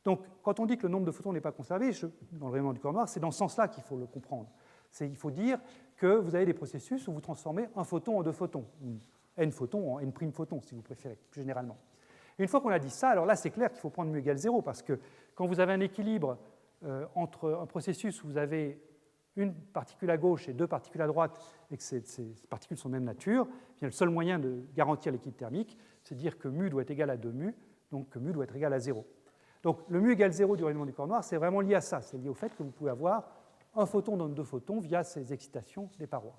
Donc, quand on dit que le nombre de photons n'est pas conservé dans le rayonnement du corps noir, c'est dans ce sens-là qu'il faut le comprendre. Il faut dire que vous avez des processus où vous transformez un photon en 2 photons, ou n photons en n' photons, si vous préférez, plus généralement. Et une fois qu'on a dit ça, alors là, c'est clair qu'il faut prendre mu égale 0, parce que quand vous avez un équilibre entre un processus où vous avez une particule à gauche et 2 particules à droite, et que ces particules sont de même nature, bien, le seul moyen de garantir l'équilibre thermique, c'est de dire que mu doit être égal à 2 mu, donc que mu doit être égal à 0. Donc le mu égale 0 du rayonnement du corps noir, c'est vraiment lié à ça. C'est lié au fait que vous pouvez avoir un photon dans 2 photons via ces excitations des parois.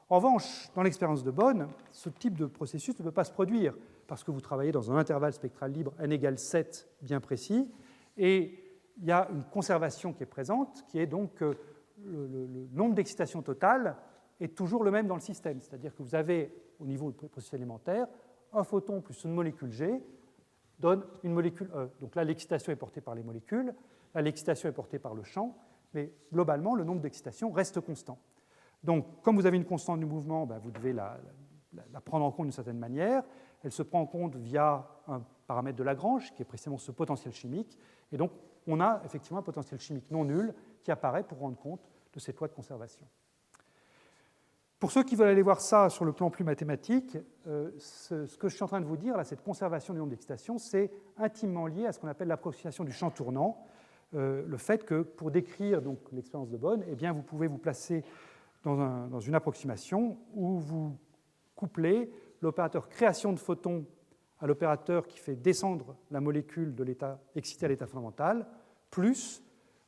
En revanche, dans l'expérience de Bonn, ce type de processus ne peut pas se produire parce que vous travaillez dans un intervalle spectral libre n égale 7 bien précis, et il y a une conservation qui est présente, qui est donc que le nombre d'excitations totales est toujours le même dans le système. C'est-à-dire que vous avez, au niveau du processus élémentaire, un photon plus une molécule G donne une molécule E. Donc là, l'excitation est portée par les molécules, là, l'excitation est portée par le champ, mais globalement, le nombre d'excitations reste constant. Donc, comme vous avez une constante du mouvement, vous devez la prendre en compte d'une certaine manière. Elle se prend en compte via un paramètre de Lagrange, qui est précisément ce potentiel chimique. Et donc, on a effectivement un potentiel chimique non nul qui apparaît pour rendre compte de cette loi de conservation. Pour ceux qui veulent aller voir ça sur le plan plus mathématique, ce que je suis en train de vous dire, là, cette conservation du nombre d'excitations, c'est intimement lié à ce qu'on appelle l'approximation du champ tournant, le fait que pour décrire donc, l'expérience de Bonn, eh bien, vous pouvez vous placer dans une approximation où vous couplez l'opérateur création de photons à l'opérateur qui fait descendre la molécule de l'état excité à l'état fondamental, plus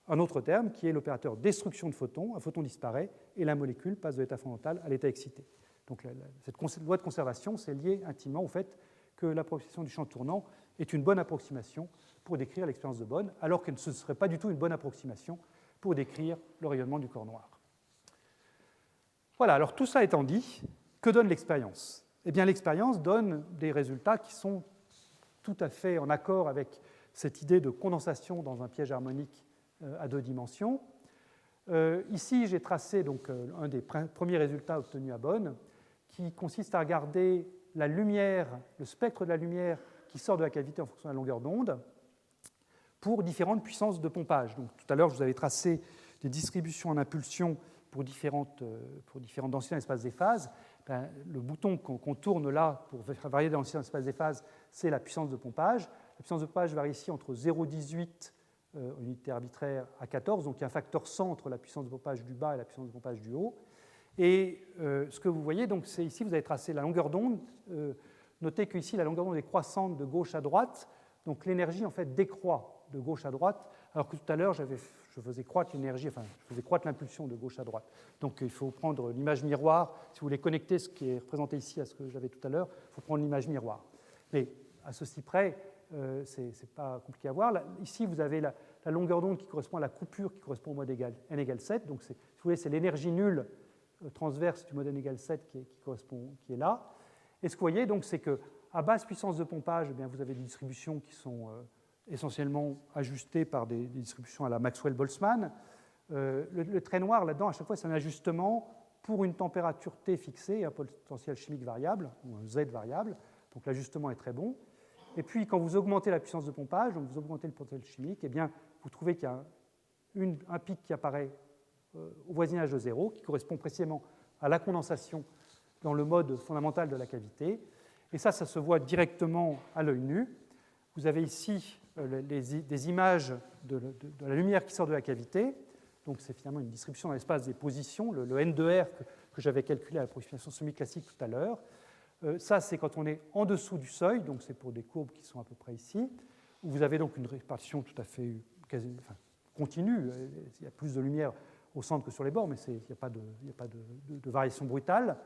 un autre terme qui est l'opérateur destruction de photons. Un photon disparaît et la molécule passe de l'état fondamental à l'état excité. Donc cette loi de conservation, c'est lié intimement au fait que l'approximation du champ tournant est une bonne approximation pour décrire l'expérience de Bonn, alors que ce ne serait pas du tout une bonne approximation pour décrire le rayonnement du corps noir. Voilà, alors tout ça étant dit, que donne l'expérience ? Eh bien, l'expérience donne des résultats qui sont tout à fait en accord avec cette idée de condensation dans un piège harmonique à 2 dimensions. Ici, j'ai tracé donc, un des premiers résultats obtenus à Bonn, qui consiste à regarder la lumière, le spectre de la lumière qui sort de la cavité en fonction de la longueur d'onde, pour différentes puissances de pompage. Donc, tout à l'heure, je vous avais tracé des distributions en impulsion pour différentes densités dans l'espace des phases. Le bouton qu'on tourne là pour faire varier la densité dans l'espace des phases, c'est la puissance de pompage. La puissance de pompage varie ici entre 0,18 unité arbitraire à 14, donc il y a un facteur 100 entre la puissance de pompage du bas et la puissance de pompage du haut. Et ce que vous voyez, donc, c'est ici, vous avez tracé la longueur d'onde. Notez qu'ici, la longueur d'onde est croissante de gauche à droite, donc l'énergie en fait décroît de gauche à droite, alors que tout à l'heure, je faisais croître l'énergie, enfin, je faisais croître l'impulsion de gauche à droite. Donc il faut prendre l'image miroir. Si vous voulez connecter ce qui est représenté ici à ce que j'avais tout à l'heure, il faut prendre l'image miroir. Mais à ceci près, ce n'est pas compliqué à voir. Là, ici, vous avez la longueur d'onde qui correspond à la coupure qui correspond au mode n égale 7. Donc, si vous voulez, c'est l'énergie nulle transverse du mode n égale 7 qui est là. Et ce que vous voyez, donc, c'est qu'à basse puissance de pompage, eh bien, vous avez des distributions qui sont essentiellement ajustées par des distributions à la Maxwell-Boltzmann. Le trait noir, là-dedans, à chaque fois, c'est un ajustement pour une température T fixée, un potentiel chimique variable, ou un Z variable. Donc, l'ajustement est très bon. Et puis, quand vous augmentez la puissance de pompage, donc vous augmentez le potentiel chimique, eh bien, vous trouvez qu'il y a un pic qui apparaît au voisinage de 0, qui correspond précisément à la condensation dans le mode fondamental de la cavité. Et ça se voit directement à l'œil nu. Vous avez ici des images de la lumière qui sort de la cavité. Donc, c'est finalement une distribution dans l'espace des positions. Le N de R que j'avais calculé à l'approximation semi-classique tout à l'heure. Ça, c'est quand on est en dessous du seuil, donc c'est pour des courbes qui sont à peu près ici, où vous avez donc une répartition tout à fait continue. Il y a plus de lumière au centre que sur les bords, mais il n'y a pas de variation brutale.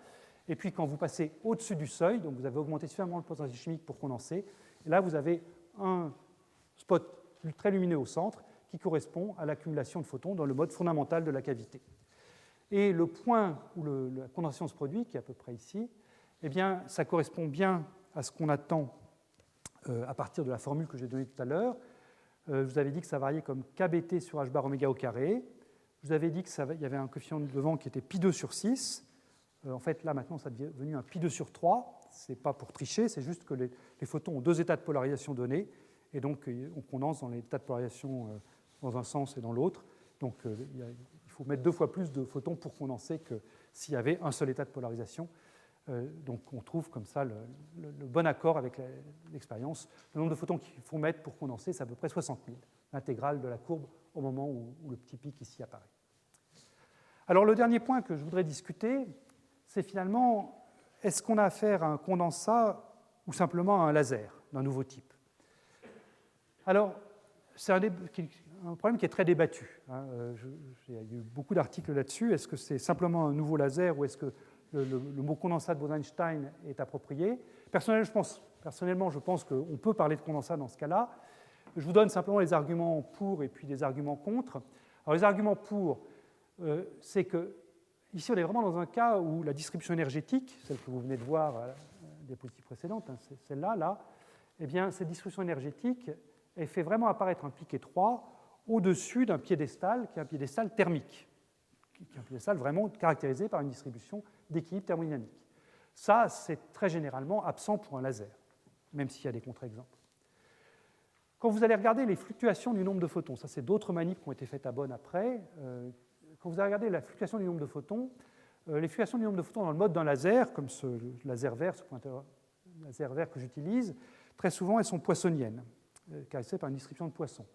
Et puis quand vous passez au-dessus du seuil, donc vous avez augmenté suffisamment le potentiel chimique pour condenser, et là vous avez un spot très lumineux au centre qui correspond à l'accumulation de photons dans le mode fondamental de la cavité. Et le point où la condensation se produit, qui est à peu près ici, eh bien, ça correspond bien à ce qu'on attend à partir de la formule que j'ai donnée tout à l'heure. Je vous avais dit que ça variait comme kBt sur h bar oméga au carré. Je vous avais dit qu'il y avait un coefficient de vent qui était pi2 sur 6. En fait, là, maintenant, ça est devenu un pi2 sur 3. Ce n'est pas pour tricher, c'est juste que les photons ont deux états de polarisation donnés. Et donc, on condense dans les états de polarisation dans un sens et dans l'autre. Donc, il faut mettre 2 fois plus de photons pour condenser que s'il y avait un seul état de polarisation. Donc, on trouve comme ça le bon accord avec l'expérience. Le nombre de photons qu'il faut mettre pour condenser, c'est à peu près 60 000, l'intégrale de la courbe au moment où le petit pic ici apparaît. Alors, le dernier point que je voudrais discuter, c'est finalement, est-ce qu'on a affaire à un condensat ou simplement à un laser d'un nouveau type? Alors, c'est un problème qui est très débattu. Il y a eu beaucoup d'articles là-dessus. Est-ce que c'est simplement un nouveau laser ou est-ce que le mot condensat de Bose-Einstein est approprié? Personnellement, je pense qu'on peut parler de condensat dans ce cas-là. Je vous donne simplement les arguments pour et puis des arguments contre. Alors, les arguments pour, c'est que ici, on est vraiment dans un cas où la distribution énergétique, celle que vous venez de voir à la diapositive précédente, c'est celle-là, eh bien, cette distribution énergétique, elle fait vraiment apparaître un pic étroit au-dessus d'un piédestal qui est un piédestal thermique, qui est un piédestal vraiment caractérisé par une distribution d'équilibre thermodynamique. Ça, c'est très généralement absent pour un laser, même s'il y a des contre-exemples. Quand vous allez regarder les fluctuations du nombre de photons, ça c'est d'autres manips qui ont été faites à Bonn après, quand vous allez regarder la fluctuation du nombre de photons, les fluctuations du nombre de photons dans le mode d'un laser, comme ce laser vert, ce pointeur laser vert que j'utilise, très souvent elles sont poissoniennes, caractérisées par une distribution de Poisson.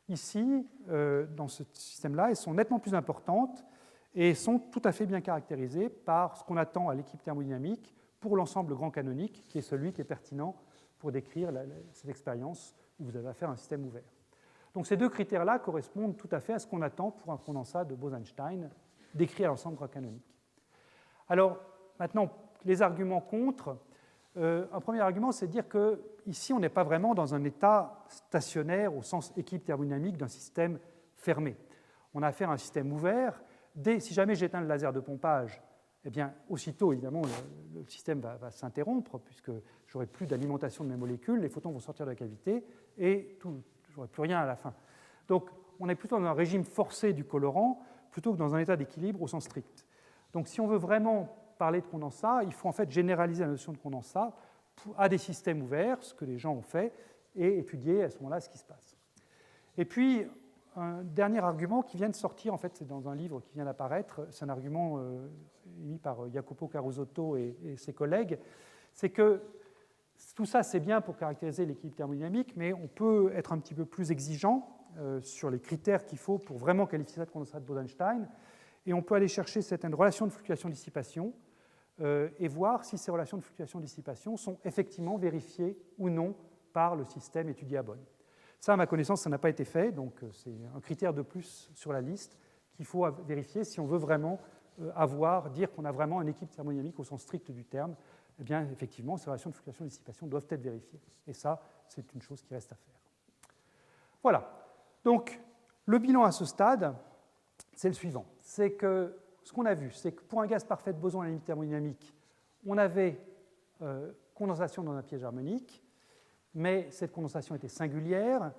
Ici, dans ce système-là, elles sont nettement plus importantes et sont tout à fait bien caractérisées par ce qu'on attend à l'équilibre thermodynamique pour l'ensemble grand canonique, qui est celui qui est pertinent pour décrire cette expérience où vous avez affaire à un système ouvert. Donc ces deux critères-là correspondent tout à fait à ce qu'on attend pour un condensat de Bose-Einstein décrit à l'ensemble grand canonique. Alors maintenant, les arguments contre. Un premier argument, c'est de dire qu'ici, on n'est pas vraiment dans un état stationnaire au sens équilibre thermodynamique d'un système fermé. On a affaire à un système ouvert. Si jamais j'éteins le laser de pompage, eh bien, aussitôt, évidemment, le système va s'interrompre puisque je n'aurai plus d'alimentation de mes molécules, les photons vont sortir de la cavité et je n'aurai plus rien à la fin. Donc, on est plutôt dans un régime forcé du colorant plutôt que dans un état d'équilibre au sens strict. Donc, si on veut vraiment parler de condensat, il faut en fait généraliser la notion de condensat à des systèmes ouverts, ce que les gens ont fait, et étudier à ce moment-là ce qui se passe. Et puis, un dernier argument qui vient de sortir, en fait, c'est dans un livre qui vient d'apparaître, c'est un argument émis par Jacopo Carusoto et ses collègues, c'est que tout ça, c'est bien pour caractériser l'équilibre thermodynamique, mais on peut être un petit peu plus exigeant sur les critères qu'il faut pour vraiment qualifier ça de condensat de Bose-Einstein, et on peut aller chercher certaines relations de fluctuation-dissipation et voir si ces relations de fluctuation-dissipation sont effectivement vérifiées ou non par le système étudié à Bonn. Ça, à ma connaissance, ça n'a pas été fait, donc c'est un critère de plus sur la liste qu'il faut vérifier si on veut vraiment dire qu'on a vraiment un équilibre thermodynamique au sens strict du terme. Eh bien, effectivement, ces relations de fluctuation-dissipation doivent être vérifiées. Et ça, c'est une chose qui reste à faire. Voilà. Donc, le bilan à ce stade, c'est le suivant. C'est que ce qu'on a vu, c'est que pour un gaz parfait de boson à la limite thermodynamique, on avait condensation dans un piège harmonique, mais cette condensation était singulière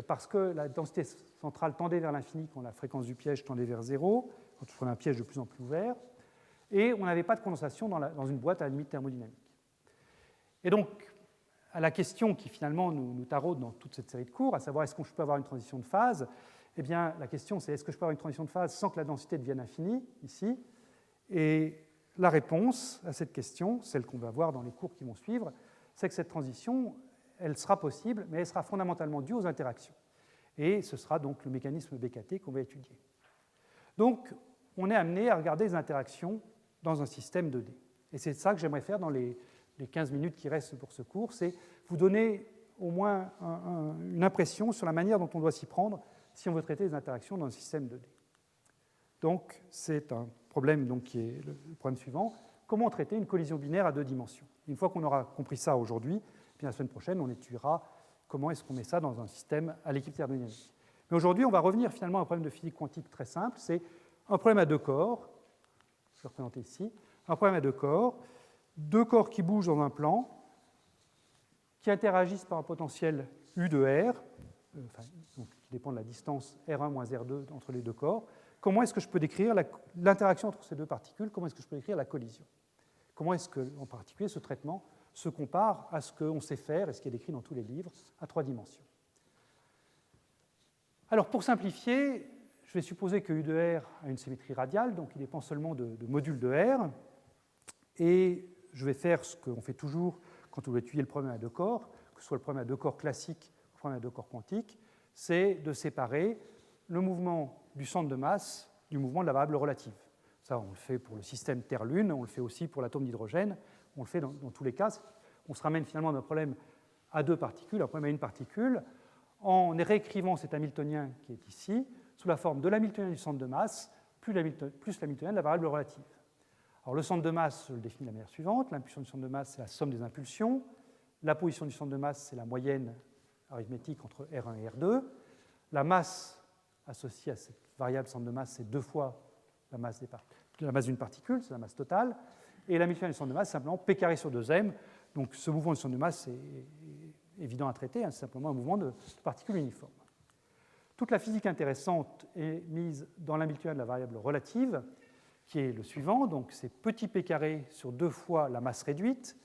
parce que la densité centrale tendait vers l'infini quand la fréquence du piège tendait vers 0, quand on prenait un piège de plus en plus ouvert, et on n'avait pas de condensation dans une boîte à la limite thermodynamique. Et donc, à la question qui finalement nous taraude dans toute cette série de cours, à savoir est-ce que je peux avoir une transition de phase, eh bien, la question c'est est-ce que je peux avoir une transition de phase sans que la densité devienne infinie, ici? Et la réponse à cette question, celle qu'on va voir dans les cours qui vont suivre, c'est que cette transition, elle sera possible, mais elle sera fondamentalement due aux interactions. Et ce sera donc le mécanisme BKT qu'on va étudier. Donc, on est amené à regarder les interactions dans un système 2D. Et c'est ça que j'aimerais faire dans les 15 minutes qui restent pour ce cours, c'est vous donner au moins une impression sur la manière dont on doit s'y prendre si on veut traiter les interactions dans un système 2D. Donc, c'est un problème donc, qui est le problème suivant. Comment traiter une collision binaire à 2 dimensions? Une fois qu'on aura compris ça aujourd'hui, puis la semaine prochaine, on étudiera comment est-ce qu'on met ça dans un système à l'équilibre thermodynamique. Mais aujourd'hui, on va revenir finalement à un problème de physique quantique très simple. C'est un problème à 2 corps. Je vais représenter ici. Un problème à 2 corps. 2 corps qui bougent dans un plan, qui interagissent par un potentiel U de R, donc, qui dépend de la distance R1 moins R2 entre les 2 corps. Comment est-ce que je peux décrire l'interaction entre ces 2 particules? Comment est-ce que je peux décrire la collision? Comment est-ce que, en particulier, ce traitement se compare à ce qu'on sait faire et ce qui est décrit dans tous les livres à 3 dimensions? Alors, pour simplifier, je vais supposer que U de R a une symétrie radiale, donc il dépend seulement de module de R, et je vais faire ce qu'on fait toujours quand on veut étudier le problème à 2 corps, que ce soit le problème à 2 corps classique ou le problème à 2 corps quantique, c'est de séparer le mouvement du centre de masse du mouvement de la variable relative. Ça, on le fait pour le système Terre-Lune, on le fait aussi pour l'atome d'hydrogène, on le fait dans tous les cas. On se ramène finalement d'un problème à 2 particules, un problème à 1 particule, en réécrivant cet Hamiltonien qui est ici, sous la forme de l'Hamiltonien du centre de masse, plus l'Hamiltonien de la variable relative. Alors, le centre de masse, je le définis de la manière suivante. L'impulsion du centre de masse, c'est la somme des impulsions. La position du centre de masse, c'est la moyenne arithmétique entre R1 et R2. La masse associée à cette variable centre de masse, c'est 2 fois la masse d'une particule, c'est la masse totale. Et l'Hamiltonien du centre de masse, c'est simplement P carré sur 2m. Donc, ce mouvement du centre de masse est évident à traiter, hein, c'est simplement un mouvement de particules uniformes. Toute la physique intéressante est mise dans l'Hamiltonien de la variable relative, qui est le suivant, donc c'est petit p carré sur 2 fois la masse réduite.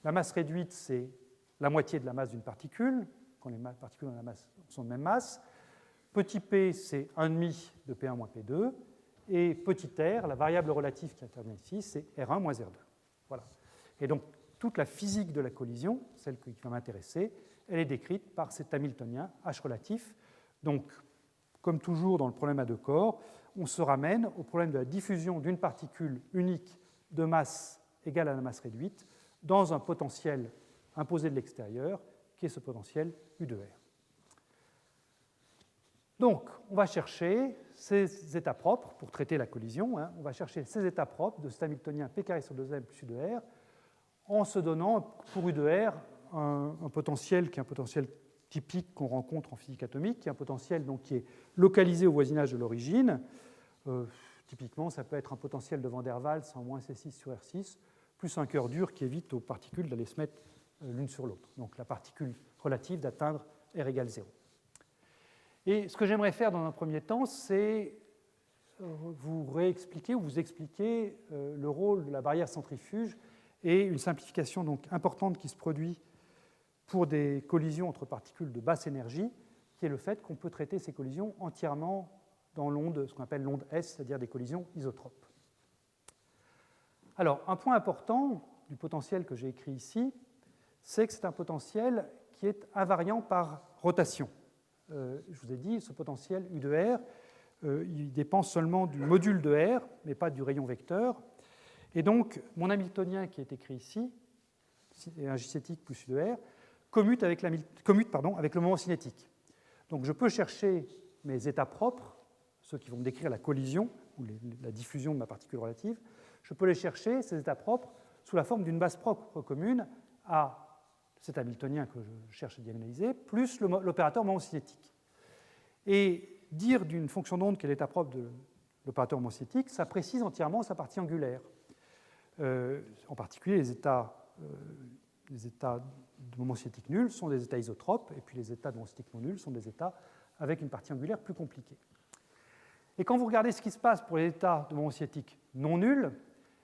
La masse réduite, c'est la moitié de la masse d'une particule, quand les particules sont de même masse. Petit p, c'est 1,5 de P1 moins P2. Et petit r, la variable relative qui intervient ici, c'est R1 moins R2. Voilà. Et donc, toute la physique de la collision, celle qui va m'intéresser, elle est décrite par cet Hamiltonien H relatif. Donc, comme toujours dans le problème à 2 corps, on se ramène au problème de la diffusion d'une particule unique de masse égale à la masse réduite dans un potentiel imposé de l'extérieur, qui est ce potentiel U de R. Donc, on va chercher ces états propres pour traiter la collision. On va chercher ces états propres de cet Hamiltonien P carré sur 2m plus U de R en se donnant pour U de R un potentiel qui est un potentiel typique qu'on rencontre en physique atomique, qui est un potentiel donc, qui est localisé au voisinage de l'origine. Typiquement, ça peut être un potentiel de Van der Waals en moins C6 sur R6, plus un cœur dur qui évite aux particules d'aller se mettre l'une sur l'autre. Donc la particule relative d'atteindre R égale 0. Et ce que j'aimerais faire dans un premier temps, c'est vous réexpliquer ou vous expliquer le rôle de la barrière centrifuge et une simplification donc importante qui se produit pour des collisions entre particules de basse énergie, qui est le fait qu'on peut traiter ces collisions entièrement dans l'onde, ce qu'on appelle l'onde S, c'est-à-dire des collisions isotropes. Alors, un point important du potentiel que j'ai écrit ici, c'est que c'est un potentiel qui est invariant par rotation. Je vous ai dit, ce potentiel U de R, il dépend seulement du module de R, mais pas du rayon vecteur. Et donc, mon Hamiltonien qui est écrit ici, un J cinétique plus U de R, commute avec le moment cinétique. Donc, je peux chercher mes états propres, ceux qui vont me décrire la collision ou la diffusion de ma particule relative. Je peux les chercher, ces états propres, sous la forme d'une base propre commune à cet Hamiltonien que je cherche à diagonaliser, plus l'opérateur moment cinétique. Et dire d'une fonction d'onde qu'elle est état propre de l'opérateur moment cinétique, ça précise entièrement sa partie angulaire. En particulier, les états de moment cinétique nul sont des états isotropes, et puis les états de moment cinétique non nul sont des états avec une partie angulaire plus compliquée. Et quand vous regardez ce qui se passe pour les états de moment cinétique non nuls,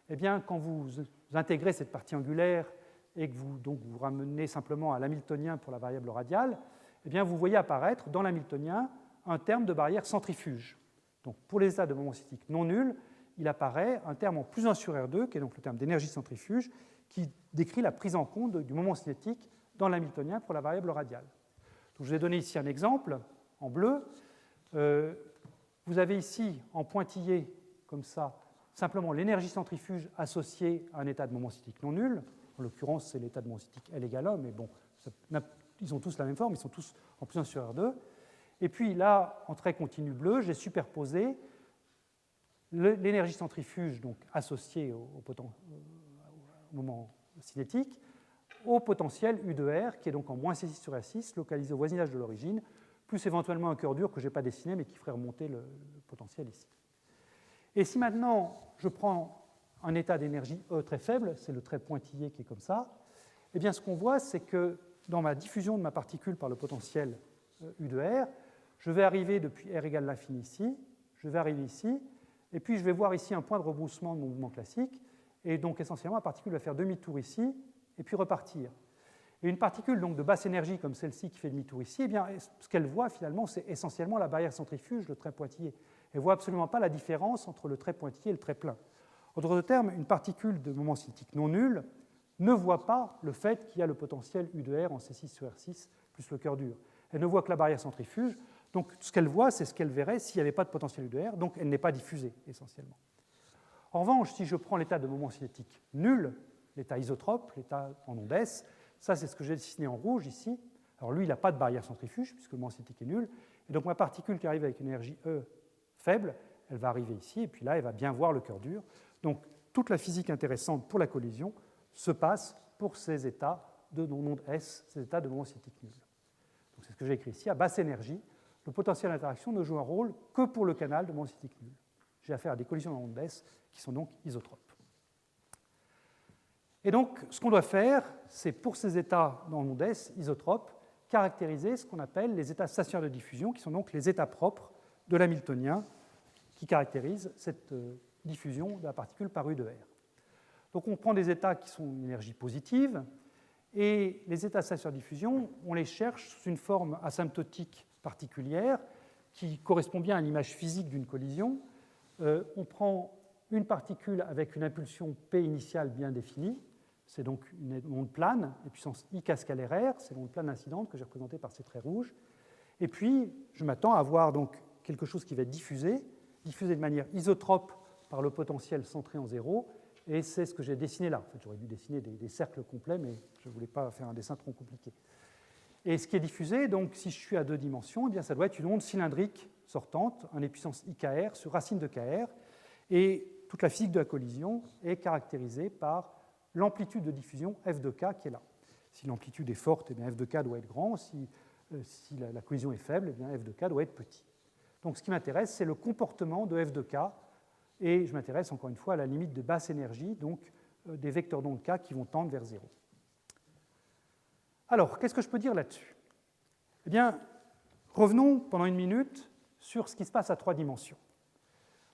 eh bien, quand vous intégrez cette partie angulaire et que vous ramenez simplement à l'hamiltonien pour la variable radiale, eh bien, vous voyez apparaître dans l'hamiltonien un terme de barrière centrifuge. Donc, pour les états de moment cinétique non nuls, il apparaît un terme en plus 1 sur R2, qui est donc le terme d'énergie centrifuge, qui décrit la prise en compte du moment cinétique dans l'hamiltonien pour la variable radiale. Donc, je vous ai donné ici un exemple en bleu. Vous avez ici, en pointillé, comme ça, simplement l'énergie centrifuge associée à un état de moment cinétique non nul. En l'occurrence, c'est l'état de moment cinétique L égale 1, mais bon, ils ont tous la même forme, ils sont tous en plus 1 sur R2. Et puis là, en trait continu bleu, j'ai superposé l'énergie centrifuge donc, associée au moment cinétique au potentiel U de R, qui est donc en moins C6 sur R6, localisé au voisinage de l'origine, plus éventuellement un cœur dur que je n'ai pas dessiné, mais qui ferait remonter le potentiel ici. Et si maintenant je prends un état d'énergie E très faible, c'est le trait pointillé qui est comme ça, eh bien ce qu'on voit, c'est que dans ma diffusion de ma particule par le potentiel U de R, je vais arriver depuis R égale l'infini ici, je vais arriver ici, et puis je vais voir ici un point de rebroussement de mon mouvement classique, et donc essentiellement la particule va faire demi-tour ici, et puis repartir. Et une particule donc, de basse énergie comme celle-ci qui fait demi-tour ici, eh bien, ce qu'elle voit finalement, c'est essentiellement la barrière centrifuge, le trait pointillé. Elle ne voit absolument pas la différence entre le trait pointillé et le trait plein. En d'autres termes, une particule de moment cinétique non nul ne voit pas le fait qu'il y a le potentiel U de R en C6 sur R6 plus le cœur dur. Elle ne voit que la barrière centrifuge. Donc ce qu'elle voit, c'est ce qu'elle verrait s'il n'y avait pas de potentiel U de R, donc elle n'est pas diffusée essentiellement. En revanche, si je prends l'état de moment cinétique nul, l'état isotrope, l'état en onde S, ça c'est ce que j'ai dessiné en rouge ici. Alors lui, il n'a pas de barrière centrifuge puisque le moment cinétique est nul. Et donc ma particule qui arrive avec une énergie E faible, elle va arriver ici, et puis là, elle va bien voir le cœur dur. Donc toute la physique intéressante pour la collision se passe pour ces états de onde S, ces états de moment cinétique nul. Donc c'est ce que j'ai écrit ici. À basse énergie, le potentiel d'interaction ne joue un rôle que pour le canal de moment cinétique nul. J'ai affaire à des collisions en onde S qui sont donc isotropes. Et donc, ce qu'on doit faire, c'est pour ces états dans l'onde S isotropes, caractériser ce qu'on appelle les états stationnaires de diffusion, qui sont donc les états propres de l'hamiltonien, qui caractérisent cette diffusion de la particule par U de R. Donc, on prend des états qui sont une énergie positive, et les états stationnaires de diffusion, on les cherche sous une forme asymptotique particulière, qui correspond bien à l'image physique d'une collision. On prend une particule avec une impulsion P initiale bien définie, c'est donc une onde plane, et puissance I cascalaire R, c'est l'onde plane incidente que j'ai représentée par ces traits rouges. Et puis, je m'attends à avoir donc quelque chose qui va être diffusé de manière isotrope par le potentiel centré en zéro, et c'est ce que j'ai dessiné là. En fait, j'aurais dû dessiner des cercles complets, mais je ne voulais pas faire un dessin trop compliqué. Et ce qui est diffusé, donc si je suis à 2 dimensions, eh bien, ça doit être une onde cylindrique sortante, un puissance IKR sur racine de KR, et toute la physique de la collision est caractérisée par l'amplitude de diffusion f de k qui est là. Si l'amplitude est forte, eh bien f de k doit être grand. Si la collision est faible, eh bien f de k doit être petit. Donc ce qui m'intéresse, c'est le comportement de f de k, et je m'intéresse encore une fois à la limite de basse énergie, donc des vecteurs d'onde k qui vont tendre vers 0. Alors, qu'est-ce que je peux dire là-dessus? Eh bien, revenons pendant une minute sur ce qui se passe à 3 dimensions.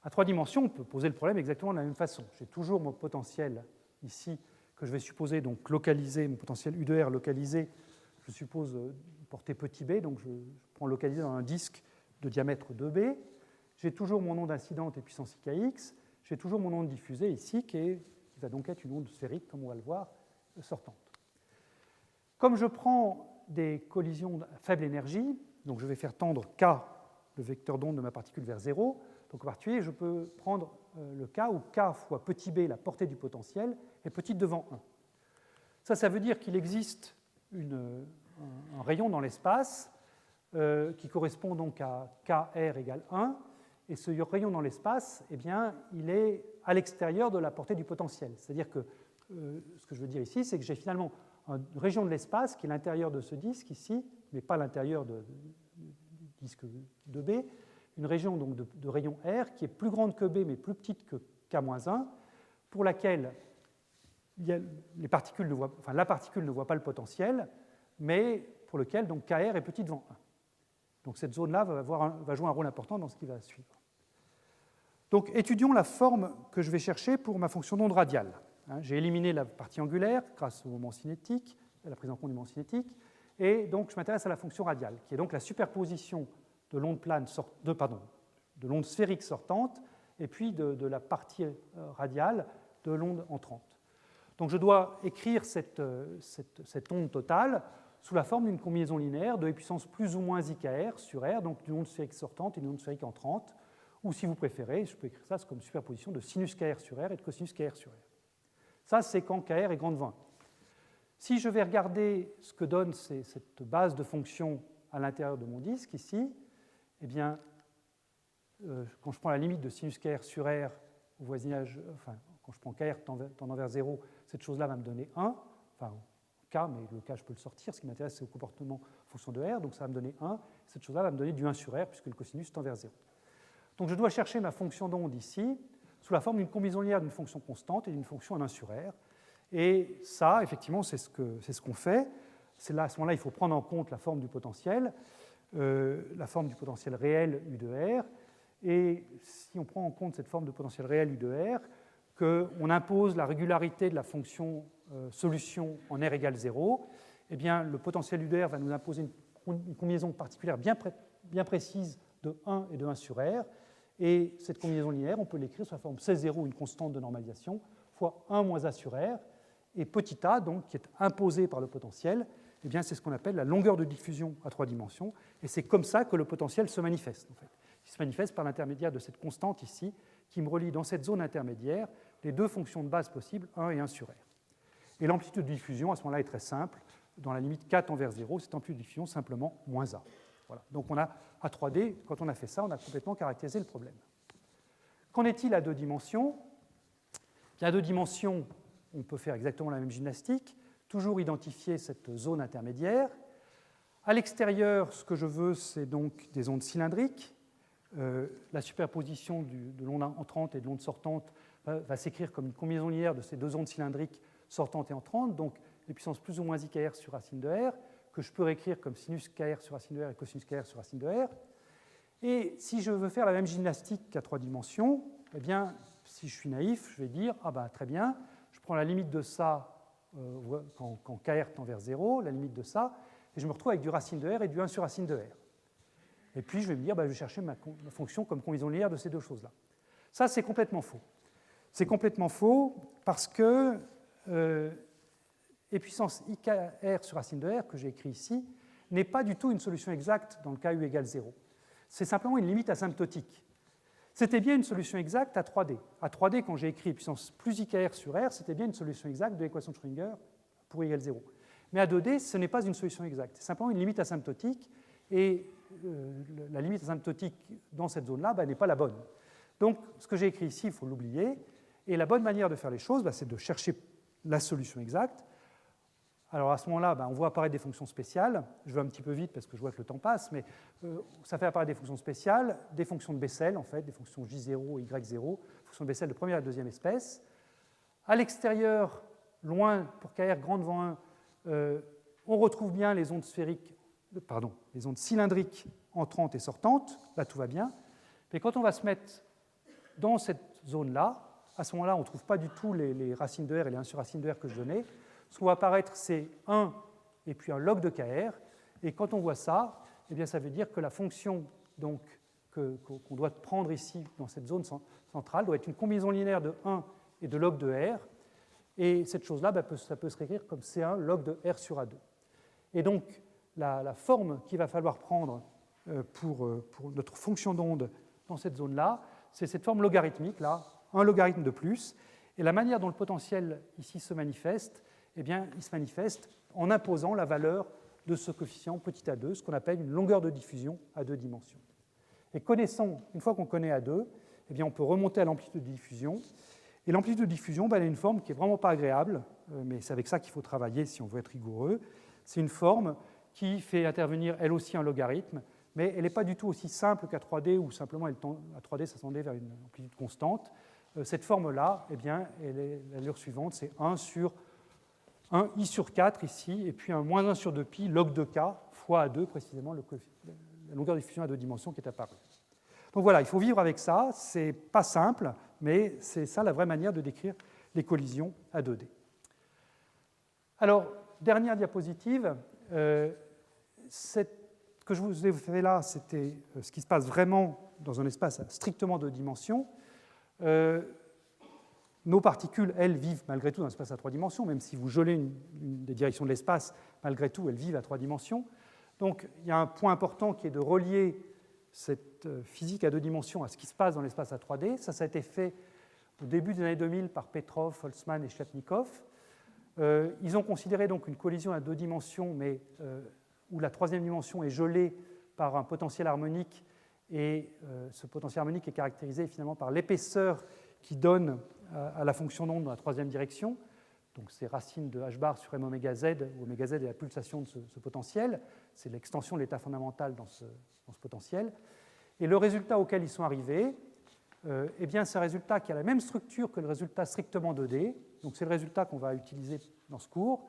À 3 dimensions, on peut poser le problème exactement de la même façon. J'ai toujours mon potentiel ici, que je vais supposer donc localiser, mon potentiel U de R localisé, je suppose portée petit b, donc je prends localisé dans un disque de diamètre 2b. J'ai toujours mon onde incidente et puissance IKX. J'ai toujours mon onde diffusée ici, qui va donc être une onde sphérique, comme on va le voir, sortante. Comme je prends des collisions à faible énergie, donc je vais faire tendre K, le vecteur d'onde de ma particule, vers 0, donc en particulier, je peux prendre le cas où K fois petit b, la portée du potentiel, est petite devant 1. Ça veut dire qu'il existe un rayon dans l'espace qui correspond donc à KR égale 1, et ce rayon dans l'espace, eh bien, il est à l'extérieur de la portée du potentiel. C'est-à-dire que ce que je veux dire ici, c'est que j'ai finalement une région de l'espace qui est l'intérieur de ce disque ici, mais pas l'intérieur du disque 2B, une région donc de rayon R qui est plus grande que B mais plus petite que K-1, pour laquelle la particule ne voit pas le potentiel, mais pour lequel donc KR est petit devant 1. Donc cette zone-là va jouer un rôle important dans ce qui va suivre. Donc étudions la forme que je vais chercher pour ma fonction d'onde radiale. J'ai éliminé la partie angulaire grâce au moment cinétique, à la prise en compte du moment cinétique, et donc je m'intéresse à la fonction radiale, qui est donc la superposition de l'onde de l'onde sphérique sortante et puis de la partie radiale de l'onde entrante. Donc je dois écrire cette onde totale sous la forme d'une combinaison linéaire de puissance plus ou moins IKR sur R, donc d'une onde sphérique sortante et d'une onde sphérique entrante, Ou si vous préférez, je peux écrire ça comme superposition de sinus kr sur r et de cosinus kr sur r. Ça, c'est quand kr est grand de 20. Si je vais regarder ce que donne cette base de fonctions à l'intérieur de mon disque ici, eh bien, quand je prends la limite de sinus kr sur r au voisinage, enfin, quand je prends kr tendant vers 0, cette chose-là va me donner 1, enfin, k, mais le k, je peux le sortir. Ce qui m'intéresse, c'est le comportement en fonction de r, donc ça va me donner 1. Cette chose-là va me donner du 1 sur r, puisque le cosinus tend vers 0. Donc je dois chercher ma fonction d'onde ici, sous la forme d'une combinaison linéaire d'une fonction constante et d'une fonction en 1 sur r. Et ça, effectivement, c'est ce qu'on fait. À ce moment-là, il faut prendre en compte la forme du potentiel réel U de R. Et si on prend en compte cette forme de potentiel réel U de R, qu'on impose la régularité de la fonction solution en R égale 0, eh bien, le potentiel U de R va nous imposer une combinaison particulière bien précise de 1 et de 1 sur R. Et cette combinaison linéaire, on peut l'écrire sous la forme C0, une constante de normalisation, fois 1 moins A sur R. Et petit a, donc, qui est imposé par le potentiel, eh bien, c'est ce qu'on appelle la longueur de diffusion à 3 dimensions. Et c'est comme ça que le potentiel se manifeste. En fait. Il se manifeste par l'intermédiaire de cette constante ici, qui me relie dans cette zone intermédiaire les deux fonctions de base possibles, 1 et 1 sur R. Et l'amplitude de diffusion, à ce moment-là, est très simple. Dans la limite k tend vers 0, cette amplitude de diffusion simplement moins A. Voilà. Donc on a à 3D, quand on a fait ça, on a complètement caractérisé le problème. Qu'en est-il à 2 dimensions? Bien, à 2 dimensions, on peut faire exactement la même gymnastique, toujours identifier cette zone intermédiaire. À l'extérieur, ce que je veux, c'est donc des ondes cylindriques. La superposition de l'onde entrante et de l'onde sortante va s'écrire comme une combinaison linéaire de ces deux ondes cylindriques sortantes et entrantes, donc les puissances plus ou moins ikr sur racine de r, que je peux réécrire comme sinus kr sur racine de r et cosinus kr sur racine de r. Et si je veux faire la même gymnastique qu'à 3 dimensions, eh bien, si je suis naïf, je vais dire, ah ben très bien, je prends la limite de ça quand kr tend vers 0, la limite de ça, et je me retrouve avec du racine de r et du 1 sur racine de r. Et puis je vais me dire, je vais chercher ma fonction comme combinaison linéaire de ces deux choses-là. Ça, c'est complètement faux. C'est complètement faux parce que et puissance ikr sur racine de r, que j'ai écrit ici, n'est pas du tout une solution exacte dans le cas u égale 0. C'est simplement une limite asymptotique. C'était bien une solution exacte à 3D. À 3D, quand j'ai écrit puissance plus ikr sur r, c'était bien une solution exacte de l'équation de Schrödinger pour égale 0. Mais à 2D, ce n'est pas une solution exacte. C'est simplement une limite asymptotique, et la limite asymptotique dans cette zone-là n'est pas la bonne. Donc, ce que j'ai écrit ici, il faut l'oublier. Et la bonne manière de faire les choses, c'est de chercher la solution exacte. Alors à ce moment-là, on voit apparaître des fonctions spéciales. Je vais un petit peu vite parce que je vois que le temps passe, mais ça fait apparaître des fonctions spéciales, des fonctions de Bessel, en fait, des fonctions J0 et Y0, fonctions de Bessel de première et de deuxième espèce. À l'extérieur, loin, pour kr grand devant 1, on retrouve bien les ondes les ondes cylindriques entrantes et sortantes. Là, tout va bien. Mais quand on va se mettre dans cette zone-là, à ce moment-là, on ne trouve pas du tout les racines de r et les 1 sur racine de r que je donnais. Ce qu'on va apparaître, c'est 1 et puis un log de kr. Et quand on voit ça, eh bien, ça veut dire que la fonction qu'on doit prendre ici, dans cette zone centrale, doit être une combinaison linéaire de 1 et de log de r. Et cette chose-là, ça peut se réécrire comme C1 log de r sur A2. Et donc, la forme qu'il va falloir prendre pour notre fonction d'onde dans cette zone-là, c'est cette forme logarithmique, là, un logarithme de plus. Et la manière dont le potentiel ici se manifeste, eh bien, il se manifeste en imposant la valeur de ce coefficient petit a2, ce qu'on appelle une longueur de diffusion à 2 dimensions. Et une fois qu'on connaît A2, eh bien, on peut remonter à l'amplitude de diffusion. Et l'amplitude de diffusion, elle a une forme qui n'est vraiment pas agréable, mais c'est avec ça qu'il faut travailler si on veut être rigoureux. C'est une forme qui fait intervenir elle aussi un logarithme, mais elle n'est pas du tout aussi simple qu'à 3D, où simplement à 3D, ça tendait vers une amplitude constante. Cette forme-là, eh bien, l'allure suivante, c'est 1 sur 1 i sur 4 ici, et puis un moins 1 sur 2pi log de k fois A2, précisément la longueur de diffusion à 2 dimensions qui est apparue. Donc voilà, il faut vivre avec ça. C'est pas simple, mais c'est ça la vraie manière de décrire les collisions à 2D. Alors, dernière diapositive. Ce que je vous ai fait là, c'était ce qui se passe vraiment dans un espace à strictement 2 dimensions. Nos particules, elles, vivent malgré tout dans un espace à 3 dimensions, même si vous gelez une des directions de l'espace, malgré tout, elles vivent à 3 dimensions. Donc, il y a un point important qui est de relier cette physique à deux dimensions à ce qui se passe dans l'espace à 3D. Ça a été fait au début des années 2000 par Petrov, Holzmann et Shliapnikov. Ils ont considéré donc une collision à deux dimensions, mais où la troisième dimension est gelée par un potentiel harmonique, et ce potentiel harmonique est caractérisé finalement par l'épaisseur qui donne à la fonction d'onde dans la troisième direction. Donc c'est racine de h bar sur m oméga z, où oméga z est la pulsation de ce potentiel. C'est l'extension de l'état fondamental dans ce potentiel. Et le résultat auquel ils sont arrivés, eh bien, c'est un résultat qui a la même structure que le résultat strictement 2D. Donc c'est le résultat qu'on va utiliser dans ce cours.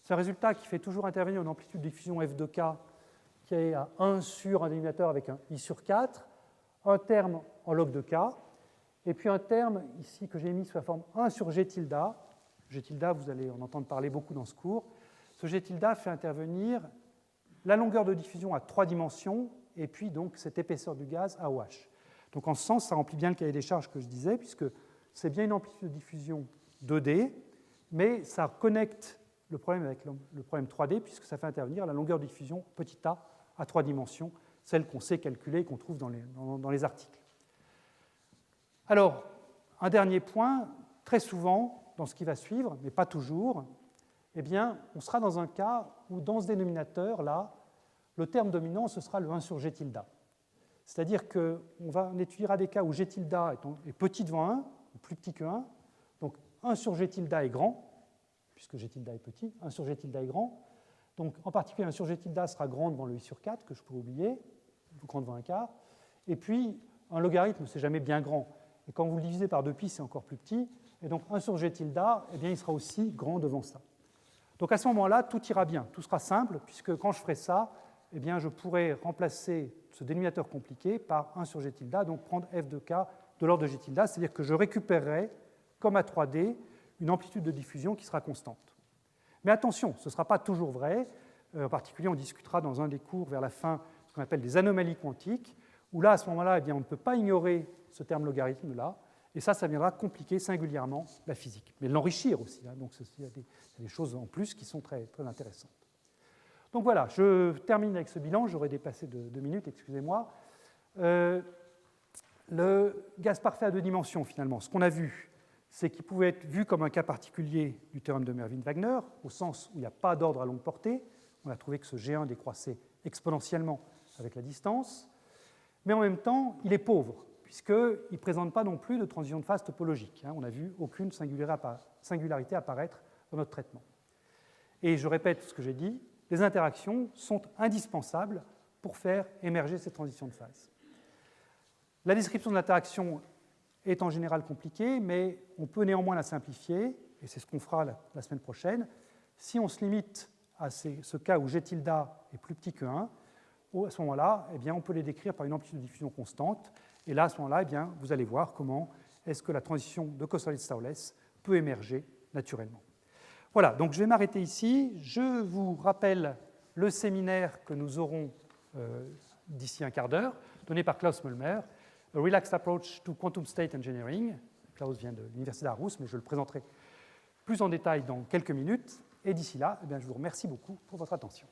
C'est un résultat qui fait toujours intervenir une amplitude de diffusion f de k qui est à 1 sur un dénominateur avec un i sur 4, un terme en log de k, et puis un terme ici que j'ai mis sous la forme 1 sur g tilde. G tilde, vous allez en entendre parler beaucoup dans ce cours. Ce g tilde fait intervenir la longueur de diffusion à 3 dimensions et puis donc cette épaisseur du gaz à OH. Donc en ce sens, ça remplit bien le cahier des charges que je disais, puisque c'est bien une amplitude de diffusion 2D, mais ça connecte le problème avec le problème 3D, puisque ça fait intervenir la longueur de diffusion petit a à 3 dimensions, celle qu'on sait calculer et qu'on trouve dans les articles. Alors, un dernier point, très souvent, dans ce qui va suivre, mais pas toujours, eh bien, on sera dans un cas où, dans ce dénominateur-là, le terme dominant, ce sera le 1 sur g tilde. C'est-à-dire qu'on étudiera des cas où g tilde est petit devant 1, ou plus petit que 1. Donc 1 sur g tilde est grand, puisque g tilde est petit, 1 sur g tilde est grand. Donc en particulier, 1 sur g tilde sera grand devant le i sur 4, que je pourrais oublier, grand devant un quart. Et puis, un logarithme, c'est jamais bien grand. Et quand vous le divisez par 2π, c'est encore plus petit. Et donc 1 sur g tilde, eh bien, il sera aussi grand devant ça. Donc à ce moment-là, tout ira bien, tout sera simple, puisque quand je ferai ça, eh bien, je pourrai remplacer ce dénominateur compliqué par 1 sur g tilde, donc prendre f de k de l'ordre de g tilde, c'est-à-dire que je récupérerai, comme à 3D, une amplitude de diffusion qui sera constante. Mais attention, ce ne sera pas toujours vrai. En particulier, on discutera dans un des cours vers la fin ce qu'on appelle des anomalies quantiques, où là, à ce moment-là, eh bien, on ne peut pas ignorer ce terme logarithme-là, et ça viendra compliquer singulièrement la physique, mais l'enrichir aussi. Donc il y a des choses en plus qui sont très, très intéressantes. Donc voilà, je termine avec ce bilan, j'aurais dépassé de 2 minutes, excusez-moi. Le gaz parfait à deux dimensions, finalement, ce qu'on a vu, c'est qu'il pouvait être vu comme un cas particulier du théorème de Merwin-Wagner, au sens où il n'y a pas d'ordre à longue portée. On a trouvé que ce G1 décroissait exponentiellement avec la distance, mais en même temps, il est pauvre, puisqu'il ne présente pas non plus de transition de phase topologique. On n'a vu aucune singularité apparaître dans notre traitement. Et je répète ce que j'ai dit, les interactions sont indispensables pour faire émerger ces transitions de phase. La description de l'interaction est en général compliquée, mais on peut néanmoins la simplifier, et c'est ce qu'on fera la semaine prochaine. Si on se limite à ce cas où G tilde est plus petit que 1, à ce moment-là, eh bien, on peut les décrire par une amplitude de diffusion constante, et là, à ce moment-là, eh bien, vous allez voir comment est-ce que la transition de Kosterlitz-Thouless peut émerger naturellement. Voilà, donc je vais m'arrêter ici. Je vous rappelle le séminaire que nous aurons d'ici un quart d'heure, donné par Klaus Møllmer, A Relaxed Approach to Quantum State Engineering. Klaus vient de l'Université d'Aarhus, mais je le présenterai plus en détail dans quelques minutes. Et d'ici là, eh bien, je vous remercie beaucoup pour votre attention.